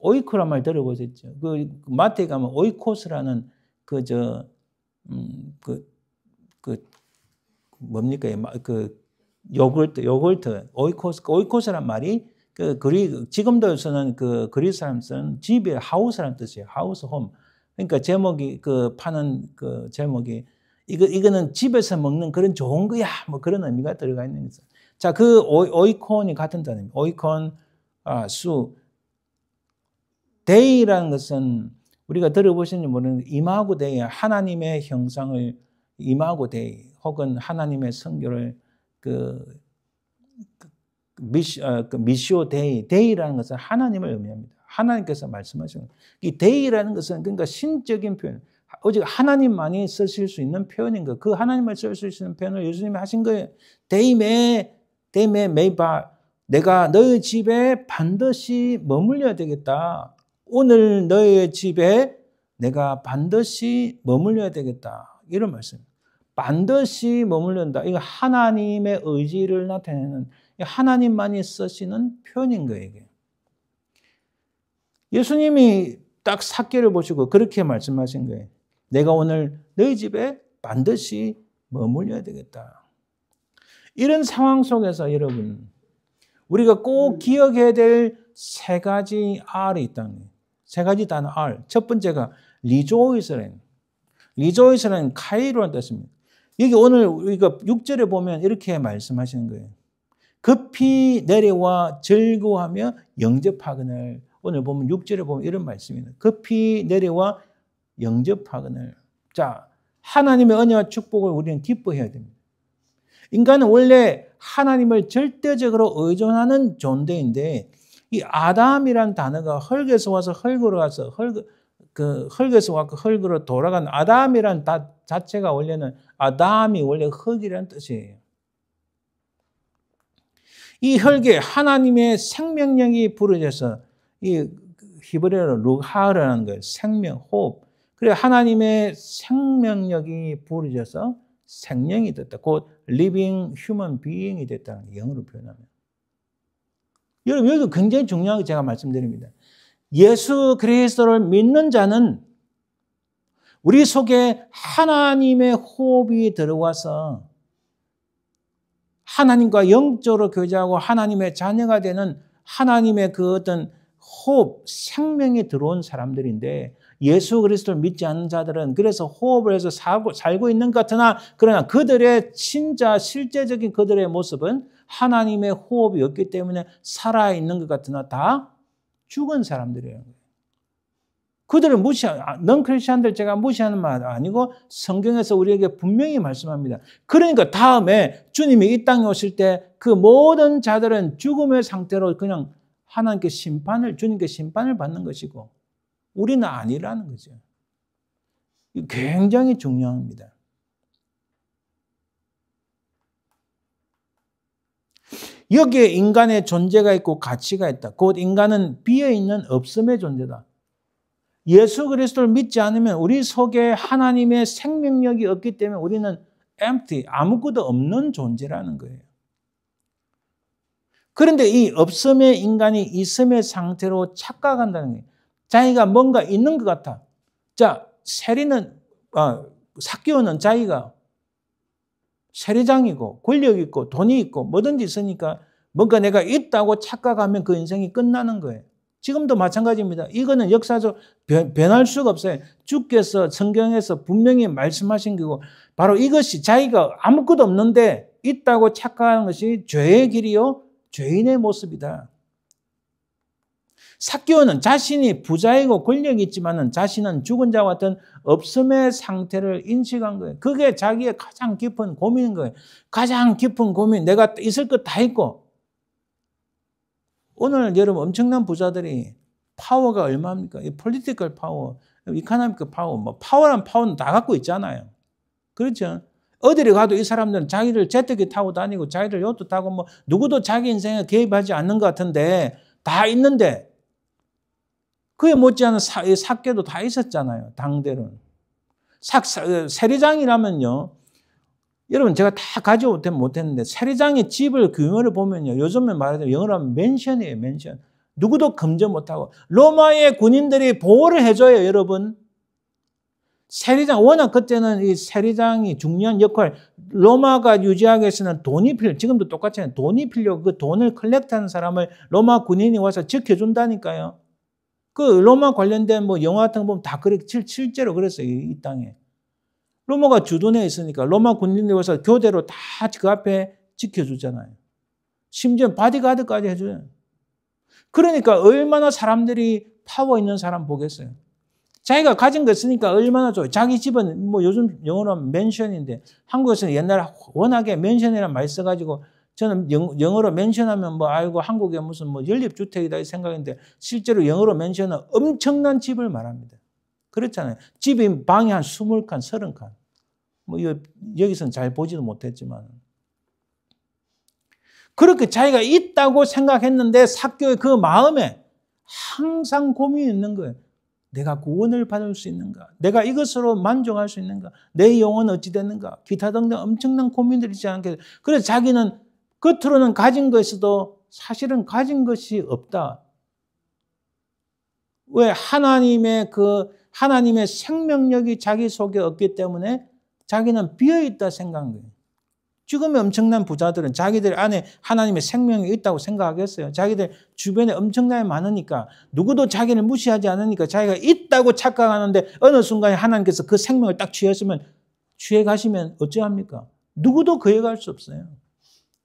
오이코란 말 들어보셨죠? 마태에 가면 오이코스라는 뭡니까? 요구르트 오이코스란 말이 지금도 쓰는 그리스 사람 쓰는 집에 하우스라는 뜻이에요. 하우스 홈. 그러니까 제목이 파는 제목이 이거는 집에서 먹는 그런 좋은 거야. 뭐 그런 의미가 들어가 있는 거죠. 자, 오이콘이 같은 단어입니다. 오이콘 수 데이라는 것은 우리가 들어보시는지 모르는데 이마고 데이, 하나님의 형상을 이마고 데이 혹은 하나님의 성교를 미시오 데이라는 것은 하나님을 의미합니다. 하나님께서 말씀하시는 이 데이라는 것은 그러니까 신적인 표현, 오직 하나님만이 쓰실 수 있는 표현인 거예요. 그 하나님을 쓸 수 있는 표현을 예수님이 하신 거예요. 데이메 메이바, 내가 너희 집에 반드시 머물러야 되겠다. 오늘 너희 집에 내가 반드시 머물러야 되겠다. 이런 말씀. 반드시 머물른다. 이거 하나님의 의지를 나타내는 하나님만이 쓰시는 표현인 거예요. 이게. 예수님이 딱 삭개를 보시고 그렇게 말씀하신 거예요. 내가 오늘 너희 집에 반드시 머물러야 되겠다. 이런 상황 속에서 여러분 우리가 꼭 기억해야 될 세 가지 R이 있다는 거예요. 세 가지 단어 R. 첫 번째가 리조이스라는 카이로라는 뜻입니다. 여기 오늘 우리가 6절에 보면 이렇게 말씀하시는 거예요. 급히 내려와 즐거워하며 영접하거늘. 오늘 보면 6절에 보면 이런 말씀입니다. 급히 내려와 영접하거늘. 자, 하나님의 은혜와 축복을 우리는 기뻐해야 됩니다. 인간은 원래 하나님을 절대적으로 의존하는 존재인데 이 아담이란 단어가 흙에서 와서 흙으로 가서 흙에서 와서 흙으로 돌아간 아담이란 자체가 원래는 아담이 원래 흙이라는 뜻이에요. 이 흙에 하나님의 생명력이 부어져서 이 히브리어로 루하르라는 거예요. 생명, 호흡. 그래 하나님의 생명력이 부어져서 생명이 됐다. 곧 living human being이 됐다는 게 영어로 표현하면. 여러분 여기도 굉장히 중요한 거 제가 말씀드립니다. 예수 그리스도를 믿는 자는 우리 속에 하나님의 호흡이 들어와서 하나님과 영적으로 교제하고 하나님의 자녀가 되는 하나님의 그 어떤 호흡, 생명이 들어온 사람들인데 예수 그리스도를 믿지 않는 자들은 그래서 호흡을 해서 살고 있는 것 같으나 그러나 그들의 진짜 실제적인 그들의 모습은 하나님의 호흡이 없기 때문에 살아있는 것 같으나 다 죽은 사람들이에요. 그들을 넌 크리스천들 제가 무시하는 말 아니고 성경에서 우리에게 분명히 말씀합니다. 그러니까 다음에 주님이 이 땅에 오실 때 그 모든 자들은 죽음의 상태로 그냥 주님께 심판을 받는 것이고 우리는 아니라는 거죠. 굉장히 중요합니다. 여기에 인간의 존재가 있고 가치가 있다. 곧 인간은 비어있는 없음의 존재다. 예수 그리스도를 믿지 않으면 우리 속에 하나님의 생명력이 없기 때문에 우리는 empty, 아무것도 없는 존재라는 거예요. 그런데 이 없음의 인간이 있음의 상태로 착각한다는 거예요. 자기가 뭔가 있는 것 같아. 자, 삭개오는 자기가 세리장이고 권력 있고 돈이 있고 뭐든지 있으니까 뭔가 내가 있다고 착각하면 그 인생이 끝나는 거예요. 지금도 마찬가지입니다. 이거는 역사적 변할 수가 없어요. 주께서 성경에서 분명히 말씀하신 거고 바로 이것이 자기가 아무것도 없는데 있다고 착각하는 것이 죄의 길이요 죄인의 모습이다. 삭개오는 자신이 부자이고 권력이 있지만은 자신은 죽은 자와 같은 없음의 상태를 인식한 거예요. 그게 자기의 가장 깊은 고민인 거예요. 가장 깊은 고민, 내가 있을 것 다 있고. 오늘 여러분 엄청난 부자들이 파워가 얼마입니까? 이 폴리티컬 파워, 이코노미컬 파워, 뭐 파워란 파워는 다 갖고 있잖아요. 그렇죠? 어디를 가도 이 사람들은 자기들 제트기 타고 다니고 자기들 요트 타고 뭐 누구도 자기 인생에 개입하지 않는 것 같은데 다 있는데 그에 못지않은 삭개도 다 있었잖아요. 당대로는. 세리장이라면요. 여러분 제가 다 가지고 못했는데 세리장의 집을 규모를 보면요. 요즘에 말하자면 영어로 하면 맨션이에요. 맨션. 누구도 금전 못하고. 로마의 군인들이 보호를 해줘요. 여러분. 세리장 워낙 그때는 이 세리장이 중요한 역할 로마가 유지하기 위해서는 돈이 필요 지금도 똑같잖아요. 돈이 필요하고 그 돈을 컬렉트하는 사람을 로마 군인이 와서 지켜준다니까요. 그 로마 관련된 뭐 영화 같은 거 보면 다 그래 실제로 그랬어요. 이 땅에. 로마가 주둔해 있으니까 로마 군인들이 와서 교대로 다 그 앞에 지켜주잖아요. 심지어 바디가드까지 해줘요. 그러니까 얼마나 사람들이 파워 있는 사람 보겠어요. 자기가 가진 거 있으니까 얼마나 좋아요. 자기 집은 뭐 요즘 영어로 하면 맨션인데 한국에서는 옛날에 워낙에 맨션이라는 말 써가지고 저는 영어로 맨션하면 뭐 알고 한국에 무슨 뭐 연립주택이다 이 생각인데 실제로 영어로 맨션은 엄청난 집을 말합니다. 그렇잖아요. 집이 방이 한 20칸, 30칸. 뭐 여기서는 잘 보지도 못했지만 그렇게 자기가 있다고 생각했는데 삭개오의 그 마음에 항상 고민이 있는 거예요. 내가 구원을 받을 수 있는가? 내가 이것으로 만족할 수 있는가? 내 영혼은 어찌 되는가? 기타 등등 엄청난 고민들이 있지 않겠어요? 그래서 자기는 겉으로는 가진 것에도 사실은 가진 것이 없다. 왜? 하나님의 생명력이 자기 속에 없기 때문에 자기는 비어있다 생각한 거예요. 지금의 엄청난 부자들은 자기들 안에 하나님의 생명이 있다고 생각하겠어요. 자기들 주변에 엄청나게 많으니까 누구도 자기를 무시하지 않으니까 자기가 있다고 착각하는데 어느 순간에 하나님께서 그 생명을 딱 취해 가시면 어찌합니까? 누구도 그해갈 수 없어요.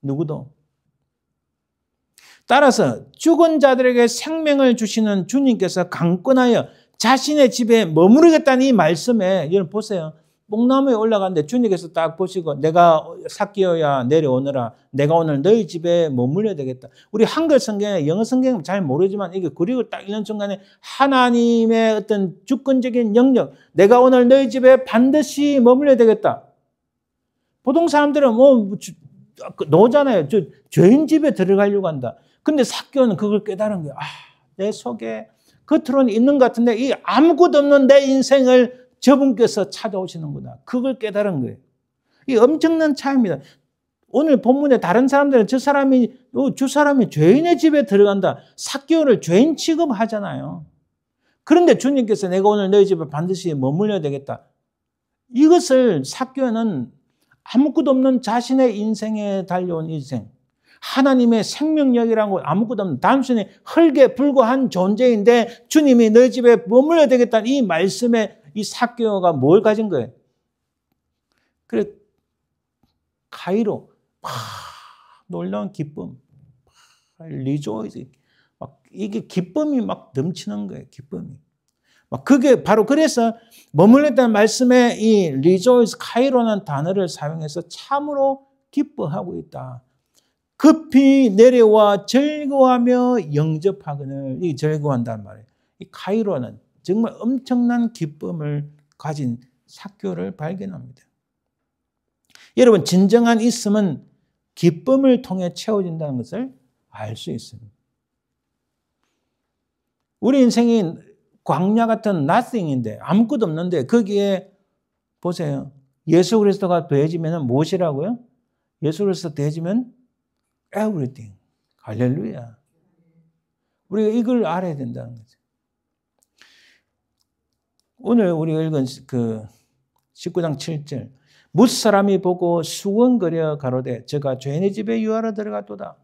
누구도. 따라서 죽은 자들에게 생명을 주시는 주님께서 강권하여 자신의 집에 머무르겠다는 이 말씀에 여러분 보세요. 뽕나무에 올라갔는데 주님께서 딱 보시고 내가 삭개오야 내려오너라. 내가 오늘 너희 집에 머물러야 되겠다. 우리 한글 성경에 영어 성경은 잘 모르지만 이게 그리고 딱 이런 순간에 하나님의 어떤 주권적인 영역 내가 오늘 너희 집에 반드시 머물러야 되겠다. 보통 사람들은 뭐 노잖아요. 죄인 집에 들어가려고 한다. 근데 삭개오는 그걸 깨달은 거예요. 내 속에 겉으로는 있는 것 같은데 이 아무것도 없는 내 인생을 저분께서 찾아오시는구나. 그걸 깨달은 거예요. 이 엄청난 차이입니다. 오늘 본문에 다른 사람들은 주 사람이 죄인의 집에 들어간다. 삭개오를 죄인 취급하잖아요. 그런데 주님께서 내가 오늘 너희 집에 반드시 머물러야 되겠다. 이것을 삭개오는 아무것도 없는 자신의 인생에 달려온 인생. 하나님의 생명력이라고 아무것도 없는 단순히 흙에 불과한 존재인데 주님이 너희 집에 머물러야 되겠다는 이 말씀에 이 삭개오가 뭘 가진 거예요? 그래, 카이로, 놀라운 기쁨, 리조이스, 이게 기쁨이 막 넘치는 거예요. 기쁨이. 그게 바로 그래서 머물렀다는 말씀에 이 리조이스, 카이로라는 단어를 사용해서 참으로 기뻐하고 있다. 급히 내려와 즐거워하며 영접하거늘 이 즐거워한다는 말이에요. 이 카이로는 정말 엄청난 기쁨을 가진 삭개오를 발견합니다. 여러분 진정한 있음은 기쁨을 통해 채워진다는 것을 알 수 있습니다. 우리 인생이 광야 같은 nothing인데 아무것도 없는데 거기에 보세요. 예수 그리스도가 더해지면 무엇이라고요? 예수 그리스도 더해지면 everything 할렐루야. 우리가 이걸 알아야 된다는 거죠. 오늘 우리가 읽은 그 19장 7절. 뭇사람이 보고 수건거려 가로되 저가 죄인의 집에 유하러 들어갔도다.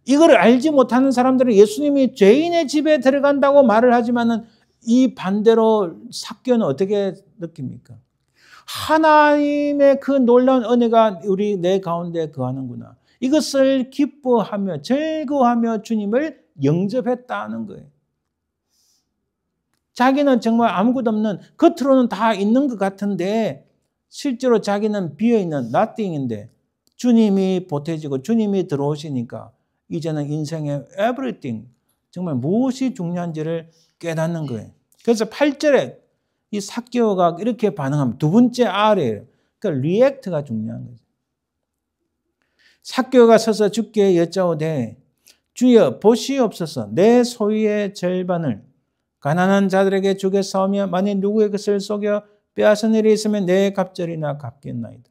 이걸 알지 못하는 사람들은 예수님이 죄인의 집에 들어간다고 말을 하지만은 이 반대로 삭개오는 어떻게 느낍니까? 하나님의 그 놀라운 은혜가 내 가운데 거하는구나. 이것을 기뻐하며 즐거워하며 주님을 영접했다는 거예요. 자기는 정말 아무것도 없는, 겉으로는 다 있는 것 같은데 실제로 자기는 비어있는 nothing인데 주님이 보태지고 주님이 들어오시니까 이제는 인생의 everything, 정말 무엇이 중요한지를 깨닫는 거예요. 그래서 8절에 이 삭개오가 이렇게 반응하면 두 번째 R이에요. 그러니까 리액트가 중요한 거죠. 삭개오가 서서 주께 여짜오되 주여 보시옵소서 내 소유의 절반을 가난한 자들에게 주겠사오며 만일 누구의 것을 속여 빼앗은 일이 있으면 내 갑절이나 갚겠나이다.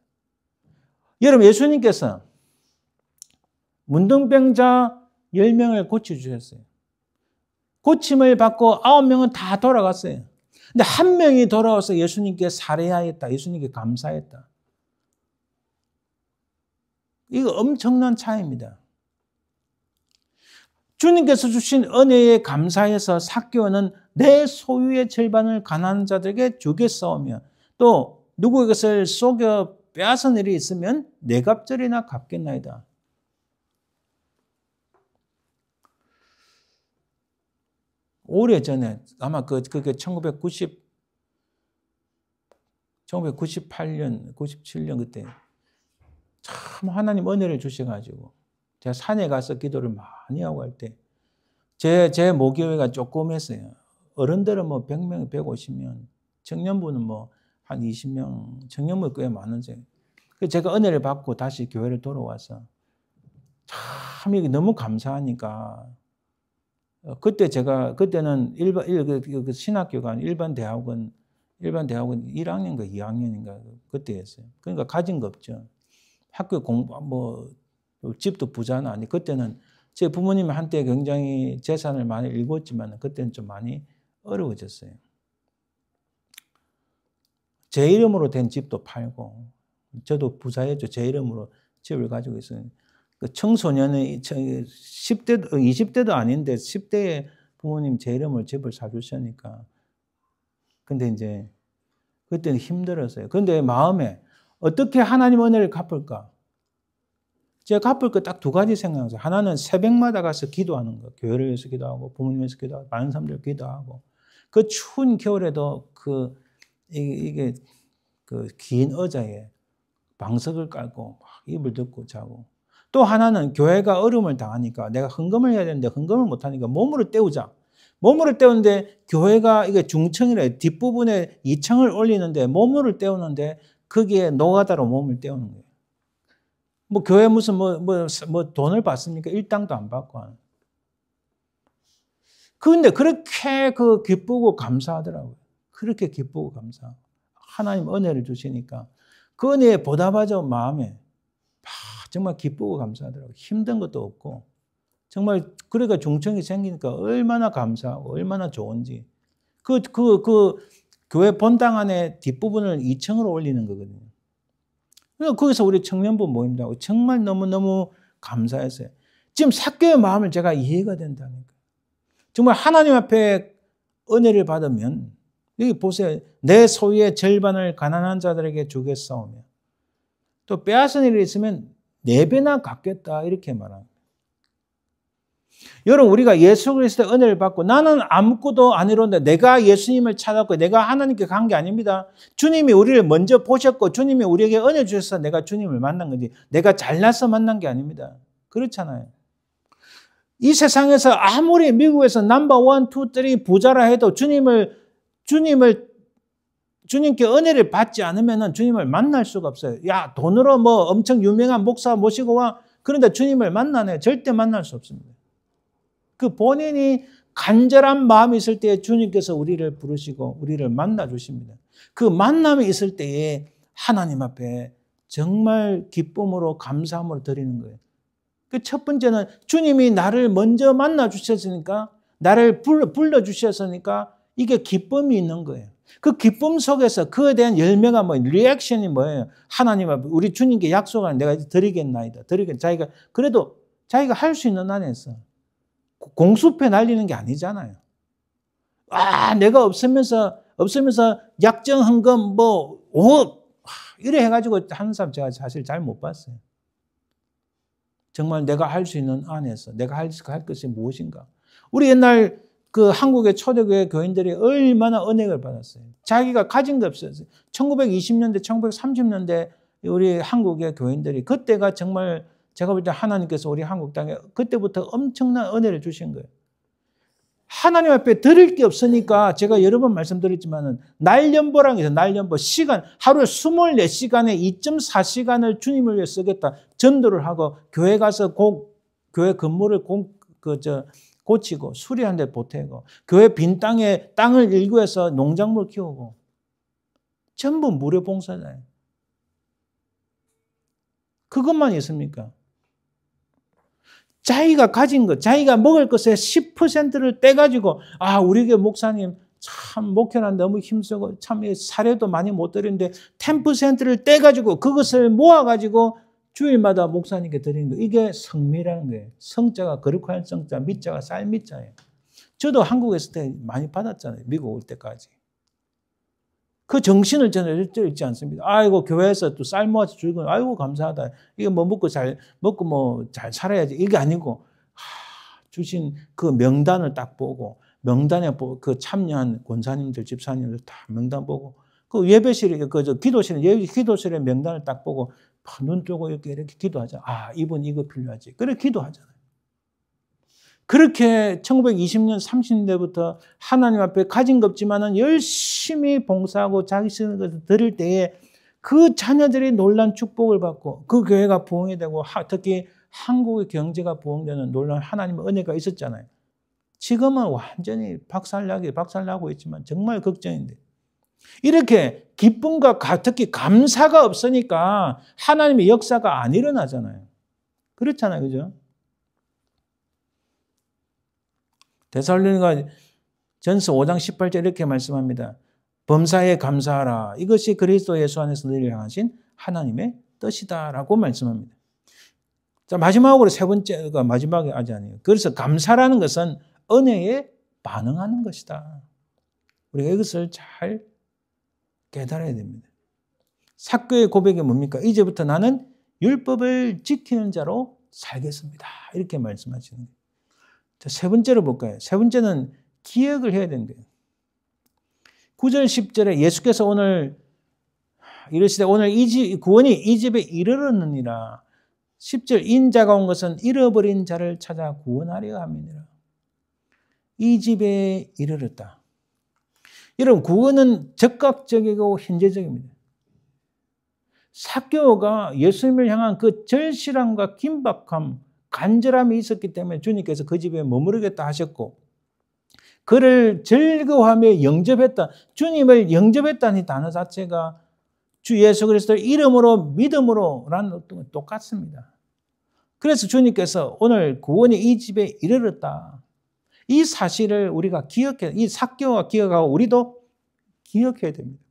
여러분, 예수님께서 문둥병자 10명을 고쳐주셨어요. 고침을 받고 9명은 다 돌아갔어요. 근데 한 명이 돌아와서 예수님께 살해하였다. 예수님께 감사했다. 이거 엄청난 차이입니다. 주님께서 주신 은혜에 감사해서 삭개오는 내 소유의 절반을 가난한 자들에게 주겠사오며 또 누구의 것을 속여 빼앗은 일이 있으면 내 갑절이나 갚겠나이다. 오래전에 아마 그게 1998년, 97년 그때 참 하나님 은혜를 주셔가지고 제가 산에 가서 기도를 많이 하고 할 때 제 모교회가 조그맸어요. 어른들은 뭐 100명, 150명, 청년부는 뭐 한 20명, 청년부 꽤 많은데 제가 은혜를 받고 다시 교회를 돌아와서 참 이게 너무 감사하니까 그때는 신학교가 아니라 일반 대학원 1학년인가 2학년인가 그때였어요. 그러니까 가진 거 없죠. 학교 공부, 집도 부자는 아니, 그때는 제 부모님이 한때 굉장히 재산을 많이 일궜지만 그때는 좀 많이 어려워졌어요. 제 이름으로 된 집도 팔고, 저도 부자였죠. 제 이름으로 집을 가지고 있어요. 그 청소년의 10대, 20대도 아닌데 10대에 부모님 제 이름으로 집을 사주시니까. 근데 이제 그때는 힘들었어요. 근데 마음에 어떻게 하나님 은혜를 갚을까? 제가 갚을 거 딱 두 가지 생각했어요. 하나는 새벽마다 가서 기도하는 거. 교회를 위해서 기도하고 부모님 위해서 기도하고 많은 사람들 기도하고 그 추운 겨울에도 이게 그 긴 의자에 방석을 깔고 막 이불 덮고 자고 또 하나는 교회가 어려움을 당하니까 내가 헌금을 해야 되는데 헌금을 못하니까 몸으로 때우자. 몸으로 때우는데 교회가 이게 중층이래 뒷부분에 2층을 올리는데 몸으로 때우는데 거기에 노가다로 몸을 때우는 거예요. 뭐 교회 무슨 뭐 돈을 받습니까? 일당도 안 받고 하는. 그런데 그렇게 기쁘고 감사하더라고요. 그렇게 기쁘고 감사하고 하나님 은혜를 주시니까 그 은혜에 보답하자고 마음에 정말 기쁘고 감사하더라고요. 힘든 것도 없고 정말 그러니까 중증이 생기니까 얼마나 감사하고 얼마나 좋은지 그 교회 본당 안에 뒷부분을 2층으로 올리는 거거든요. 그러니까 거기서 우리 청년부 모임도 하고 정말 너무너무 감사했어요. 지금 삭개의 마음을 제가 이해가 된다니까. 정말 하나님 앞에 은혜를 받으면 여기 보세요. 내 소유의 절반을 가난한 자들에게 주겠사오며 또 빼앗은 일이 있으면 4배나 갚겠다 이렇게 말합니다. 여러분 우리가 예수 그리스도의 은혜를 받고 나는 아무것도 안 이뤘는데 내가 예수님을 찾았고 내가 하나님께 간 게 아닙니다. 주님이 우리를 먼저 보셨고 주님이 우리에게 은혜 주셔서 내가 주님을 만난 거지 내가 잘나서 만난 게 아닙니다. 그렇잖아요. 이 세상에서 아무리 미국에서 넘버 1, 2, 3 부자라 해도 주님께 은혜를 받지 않으면 주님을 만날 수가 없어요. 야 돈으로 뭐 엄청 유명한 목사 모시고 와 그런데 주님을 만나네 절대 만날 수 없습니다. 그 본인이 간절한 마음이 있을 때에 주님께서 우리를 부르시고 우리를 만나 주십니다. 그 만남이 있을 때에 하나님 앞에 정말 기쁨으로 감사함으로 드리는 거예요. 그 첫 번째는 주님이 나를 먼저 만나 주셨으니까, 나를 불러 주셨으니까 이게 기쁨이 있는 거예요. 그 기쁨 속에서 그에 대한 열매가 리액션이 뭐예요? 하나님 앞에 우리 주님께 약속한 내가 드리겠나이다. 그래도 자기가 할 수 있는 안에서 공수패 날리는 게 아니잖아요. 내가 없으면서 약정헌금 이래 해가지고 하는 사람 제가 사실 잘 못 봤어요. 정말 내가 할 수 있는 안에서 내가 할 것이 무엇인가. 우리 옛날 그 한국의 초대교회 교인들이 얼마나 은혜를 받았어요. 자기가 가진 게 없었어요. 1920년대, 1930년대 우리 한국의 교인들이 그때가 정말 제가 볼 때 하나님께서 우리 한국 땅에 그때부터 엄청난 은혜를 주신 거예요. 하나님 앞에 드릴 게 없으니까 제가 여러 번 말씀드렸지만은 날연보라는 게 있어요. 날연보. 시간. 하루에 24시간에 2.4시간을 주님을 위해 쓰겠다. 전도를 하고 교회 가서 교회 건물을 고치고 수리한 데 보태고 교회 빈 땅을 일구해서 농작물 키우고 전부 무료 봉사자예요. 그것만 있습니까? 자기가 가진 것, 자기가 먹을 것의 10%를 떼가지고 우리 교회 목사님 참 목회는 너무 힘쓰고 참 사례도 많이 못 드리는데 10%를 떼가지고 그것을 모아가지고 주일마다 목사님께 드리는 거. 이게 성미라는 거예요. 성자가 거룩한 성자, 미자가 쌀 미자예요. 저도 한국에 있을 때 많이 받았잖아요. 미국 올 때까지. 그 정신을 저는 잊지 않습니다. 교회에서 또 쌀 모아서 주고, 감사하다. 이거 먹고 잘 살아야지. 이게 아니고, 주신 그 명단을 딱 보고, 명단에 그 참여한 권사님들, 집사님들 다 명단 보고, 그 예배실에, 기도실의 명단을 딱 보고, 눈 뜨고 이렇게 기도하자. 이분 이거 필요하지. 그래, 기도하잖아요. 그렇게 1920년, 30년대부터 하나님 앞에 가진 것 없지만은 열심히 봉사하고 자기 쓰는 것을 드릴 때에 그 자녀들이 놀란 축복을 받고 그 교회가 부흥이 되고 특히 한국의 경제가 부흥되는 놀라운 하나님의 은혜가 있었잖아요. 지금은 완전히 박살나고 있지만 정말 걱정인데. 이렇게 기쁨과 특히 감사가 없으니까 하나님의 역사가 안 일어나잖아요. 그렇잖아요. 그죠? 데살로니가 전서 5장 18절 이렇게 말씀합니다. 범사에 감사하라. 이것이 그리스도 예수 안에서 너희를 향하신 하나님의 뜻이다라고 말씀합니다. 자, 마지막으로 세 번째가 마지막이 아니에요. 그래서 감사라는 것은 은혜에 반응하는 것이다. 우리가 이것을 잘 깨달아야 됩니다. 삭교의 고백이 뭡니까? 이제부터 나는 율법을 지키는 자로 살겠습니다. 이렇게 말씀하시는 거예요. 자, 세 번째로 볼까요? 세 번째는 기억을 해야 되는 거예요. 9절 10절에 예수께서 오늘 이르시되 오늘 구원이 이 집에 이르렀느니라. 10절 인자가 온 것은 잃어버린 자를 찾아 구원하려 함이니라. 이 집에 이르렀다. 여러분, 구원은 즉각적이고 현재적입니다. 삭개오가 예수님을 향한 그 절실함과 긴박함, 간절함이 있었기 때문에 주님께서 그 집에 머무르겠다 하셨고, 그를 즐거워하며 영접했다. 주님을 영접했다는 단어 자체가 주 예수 그리스도의 이름으로 믿음으로라는 어떤 똑같습니다. 그래서 주님께서 오늘 구원이 이 집에 이르렀다. 이 사실을 우리가 이 삭개오가 기억하고 우리도 기억해야 됩니다.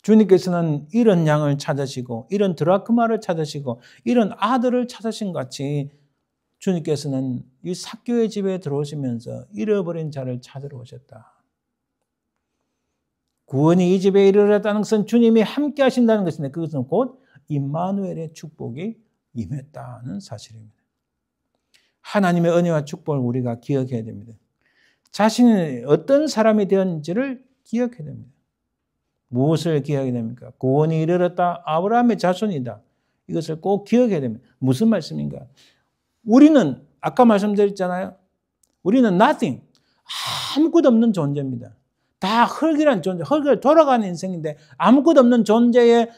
주님께서는 이런 양을 찾으시고 이런 드라크마를 찾으시고 이런 아들을 찾으신 같이 주님께서는 이 삭개오의 집에 들어오시면서 잃어버린 자를 찾으러 오셨다. 구원이 이 집에 이르렀다는 것은 주님이 함께 하신다는 것인데 그것은 곧 임마누엘의 축복이 임했다는 사실입니다. 하나님의 은혜와 축복을 우리가 기억해야 됩니다. 자신이 어떤 사람이 되었는지를 기억해야 됩니다. 무엇을 기억해야 됩니까? 구원이 이르렀다. 아브라함의 자손이다. 이것을 꼭 기억해야 됩니다. 무슨 말씀인가? 우리는 아까 말씀드렸잖아요. 우리는 nothing. 아무것도 없는 존재입니다. 다 흙이란 존재, 흙을 돌아가는 인생인데 아무것도 없는 존재에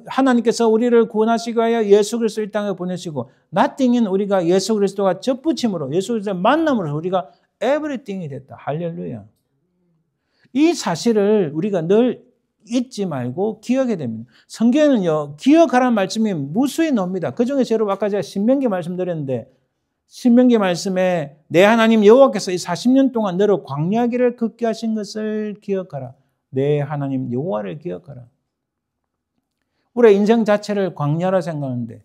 하나님께서 우리를 구원하시기 위하여 예수 그리스도를 이 땅에 보내시고 nothing인 우리가 예수 그리스도가 접붙임으로 예수 그리스도의 만남으로 우리가 everything이 됐다. 할렐루야. 이 사실을 우리가 늘 잊지 말고 기억해야 됩니다. 성경에는요, 기억하라는 말씀이 무수히 나옵니다. 그중에 여러분 아까 제가 신명기 말씀드렸는데 신명기 말씀에 내 하나님 여호와께서 이 40년 동안 너를 광야길을 걷게 하신 것을 기억하라. 내 하나님 여호와를 기억하라. 우리의 인생 자체를 광야라 생각하는데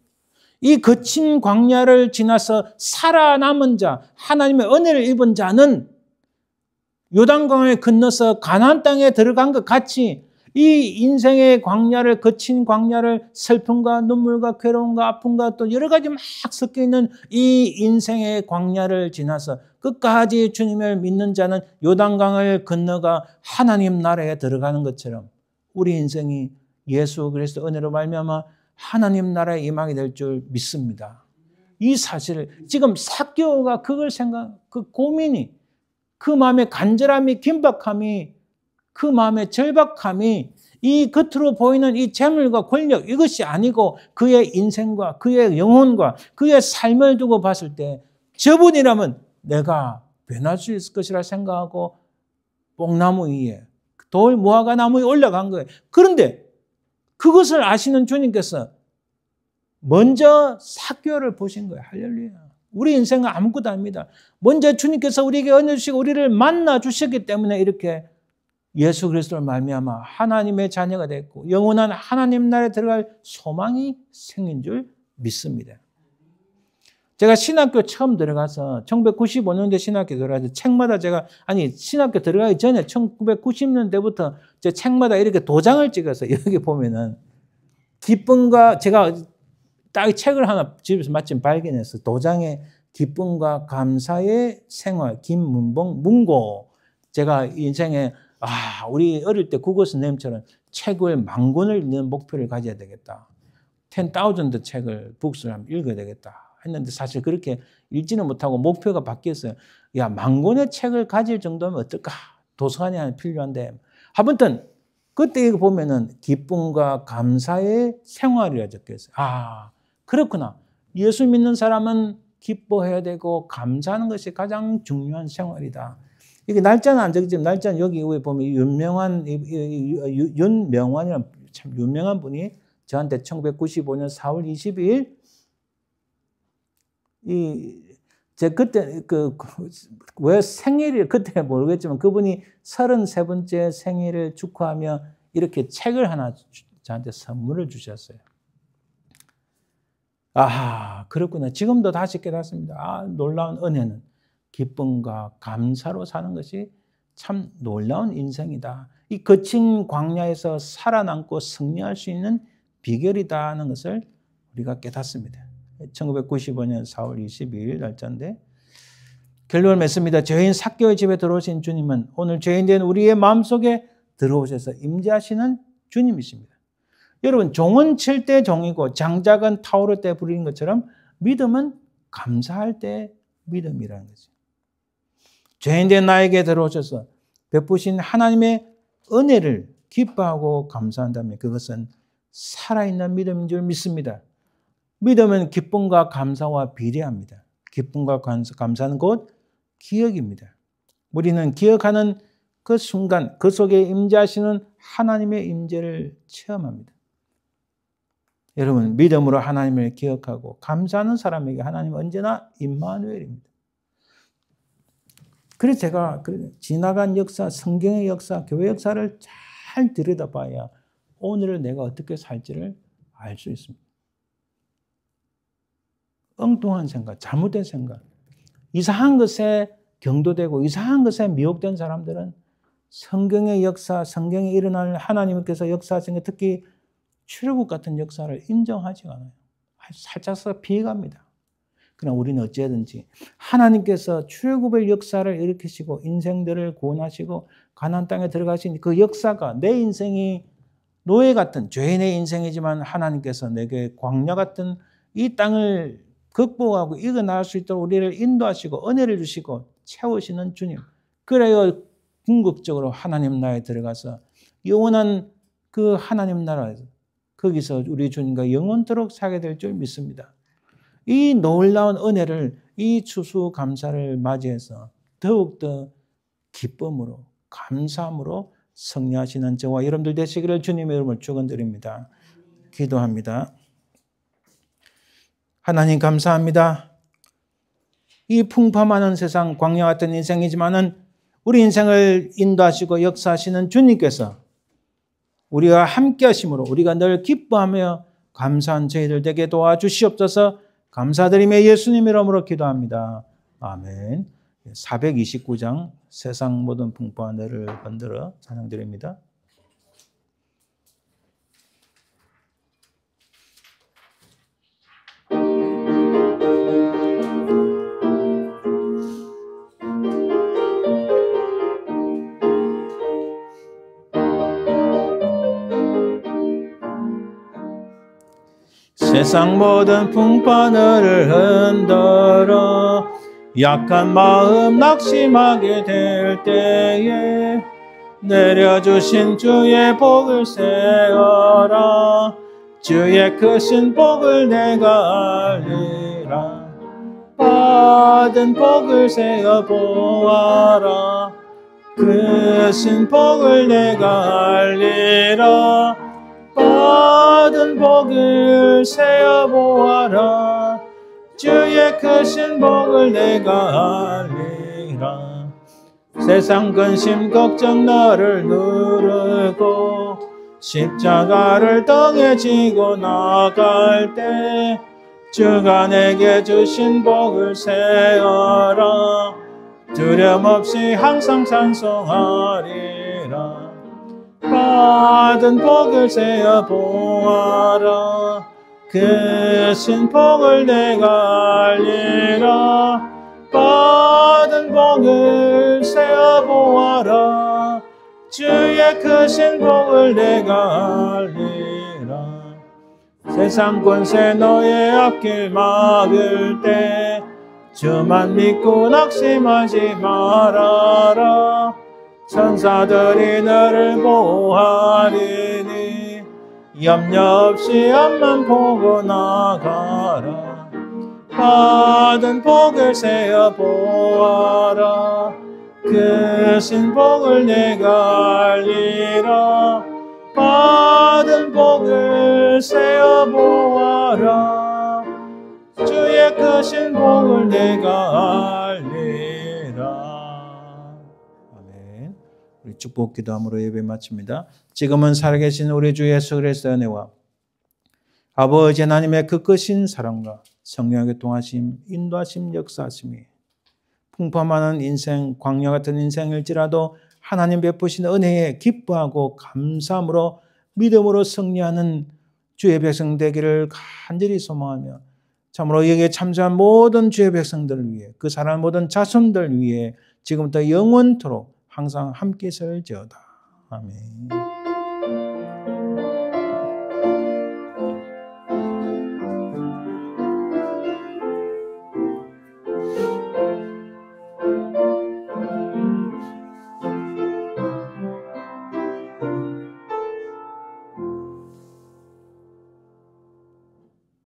이 거친 광야를 지나서 살아남은 자, 하나님의 은혜를 입은 자는 요단강을 건너서 가나안 땅에 들어간 것 같이 이 인생의 광야를, 거친 광야를 슬픔과 눈물과 괴로움과 아픔과 또 여러 가지 막 섞여 있는 이 인생의 광야를 지나서 끝까지 주님을 믿는 자는 요단강을 건너가 하나님 나라에 들어가는 것처럼 우리 인생이 예수 그리스도 은혜로 말미암아 하나님 나라에 임하게 될 줄 믿습니다. 이 사실을 지금 삭개오가 그걸 그 고민이, 그 마음의 간절함이, 긴박함이, 그 마음의 절박함이 이 겉으로 보이는 이 재물과 권력 이것이 아니고 그의 인생과 그의 영혼과 그의 삶을 두고 봤을 때 저분이라면 내가 변할 수 있을 것이라 생각하고 뽕나무 위에 돌 무화과 나무에 올라간 거예요. 그런데 그것을 아시는 주님께서 먼저 삭개오를 보신 거예요. 할렐루야. 우리 인생은 아무것도 아닙니다. 먼저 주님께서 우리에게 은혜 주시고 우리를 만나 주셨기 때문에 이렇게 예수 그리스도를 말미암아 하나님의 자녀가 됐고 영원한 하나님 나라에 들어갈 소망이 생긴 줄 믿습니다. 제가 신학교 처음 들어가서 1995년대 신학교 들어가서 책마다 신학교 들어가기 전에 1990년대부터 제 책마다 이렇게 도장을 찍어서 여기 보면은 기쁨과 제가 딱 책을 하나 집에서 마침 발견해서 도장에 기쁨과 감사의 생활 김문봉 문고 제가 인생에 우리 어릴 때 국어 선생님처럼 책을 10,000권을 읽는 목표를 가져야 되겠다. 10,000 책을 북스를 한번 읽어야 되겠다. 했는데 사실 그렇게 읽지는 못하고 목표가 바뀌었어요. 10,000권의 책을 가질 정도면 어떨까? 도서관이 하나 필요한데. 아무튼 그때 이거 보면은 기쁨과 감사의 생활이라 적혀 있어요. 그렇구나. 예수 믿는 사람은 기뻐해야 되고 감사하는 것이 가장 중요한 생활이다. 이게 날짜는 안 적지만 날짜는 여기 위에 보면 윤명환이라는 참 유명한 분이 저한테 1995년 4월 22일 제 그때 왜 생일이 그때 모르겠지만 그분이 33번째 생일을 축하하며 이렇게 책을 하나 저한테 선물을 주셨어요. 그렇구나. 지금도 다시 깨닫습니다. 놀라운 은혜는 기쁨과 감사로 사는 것이 참 놀라운 인생이다. 이 거친 광야에서 살아남고 승리할 수 있는 비결이다는 것을 우리가 깨닫습니다. 1995년 4월 22일 날짜인데 결론을 맺습니다. 죄인 삭개오의 집에 들어오신 주님은 오늘 죄인된 우리의 마음속에 들어오셔서 임재하시는 주님이십니다. 여러분 종은 칠 때 종이고 장작은 타오를 때 불인 것처럼 믿음은 감사할 때 믿음이라는 거죠. 죄인된 나에게 들어오셔서 베푸신 하나님의 은혜를 기뻐하고 감사한다면 그것은 살아있는 믿음인 줄 믿습니다. 믿음은 기쁨과 감사와 비례합니다. 기쁨과 감사는 곧 기억입니다. 우리는 기억하는 그 순간 그 속에 임재하시는 하나님의 임재를 체험합니다. 여러분 믿음으로 하나님을 기억하고 감사하는 사람에게 하나님은 언제나 임마누엘입니다. 그래서 제가 지나간 역사, 성경의 역사, 교회 역사를 잘 들여다봐야 오늘을 내가 어떻게 살지를 알 수 있습니다. 엉뚱한 생각, 잘못된 생각, 이상한 것에 경도되고 이상한 것에 미혹된 사람들은 성경의 역사, 성경에 일어날 하나님께서 역사하신 것, 특히 출애굽 같은 역사를 인정하지 않아요. 살짝 피해갑니다. 그러나 우리는 어찌하든지 하나님께서 출애굽의 역사를 일으키시고 인생들을 구원하시고 가나안 땅에 들어가신 그 역사가 내 인생이 노예 같은 죄인의 인생이지만 하나님께서 내게 광야 같은 이 땅을 극복하고 이겨나갈 수 있도록 우리를 인도하시고 은혜를 주시고 채우시는 주님. 그래요 궁극적으로 하나님 나라에 들어가서 영원한 그 하나님 나라에서 거기서 우리 주님과 영원토록 살게 될 줄 믿습니다. 이 놀라운 은혜를 이 추수감사를 맞이해서 더욱더 기쁨으로 감사함으로 승리하시는 저와 여러분들 되시기를 주님의 이름으로 축원드립니다. 기도합니다. 하나님 감사합니다. 이 풍파많은 세상, 광야 같은 인생이지만은 우리 인생을 인도하시고 역사하시는 주님께서 우리가 함께 하심으로 우리가 늘 기뻐하며 감사한 저희들 되게 도와주시옵소서. 감사드리며 예수님 이름으로 기도합니다. 아멘. 429장 세상 모든 풍파와 너를 건드려 찬양드립니다. 세상 모든 풍파 너를 흔들어 약한 마음 낙심하게 될 때에 내려주신 주의 복을 세어라. 주의 크신 복을 내가 알리라. 받은 복을 세어 보아라. 크신 복을 내가 알리라. 받은 복을 세어 보아라. 주의 크신 복을 내가 알리라. 세상 근심 걱정 너를 누르고 십자가를 등에 지고 나갈 때 주가 내게 주신 복을 세어라. 두려움 없이 항상 찬송하리라. 받은 복을 세어 보아라. 크신 복을 내가 알리라. 받은 복을 세어 보아라. 주의 크신 복을 내가 알리라. 세상 권세 너의 앞길 막을 때 주만 믿고 낙심하지 말아라. 천사들이 너를 보호하리니 염려 없이 앞만 보고 나가라. 받은 복을 세어 보아라. 크신 복을 내가 알리라. 받은 복을 세어 보아라. 주의 크신 복을 내가 알리라. 아멘. 우리 축복 기도함으로 예배 마칩니다. 지금은 살아계신 우리 주 예수 그리스도의 은혜와 아버지 하나님의 그 크신 사랑과 성령의 동하심, 인도하심, 역사하심이 풍파 많은 인생, 광야 같은 인생일지라도 하나님 베푸신 은혜에 기뻐하고 감사함으로 믿음으로 승리하는 주의 백성 되기를 간절히 소망하며 참으로 여기에 참여한 모든 주의 백성들을 위해 그 사랑하는 모든 자손들 위해 지금부터 영원토록 항상 함께 설지어다. 아멘.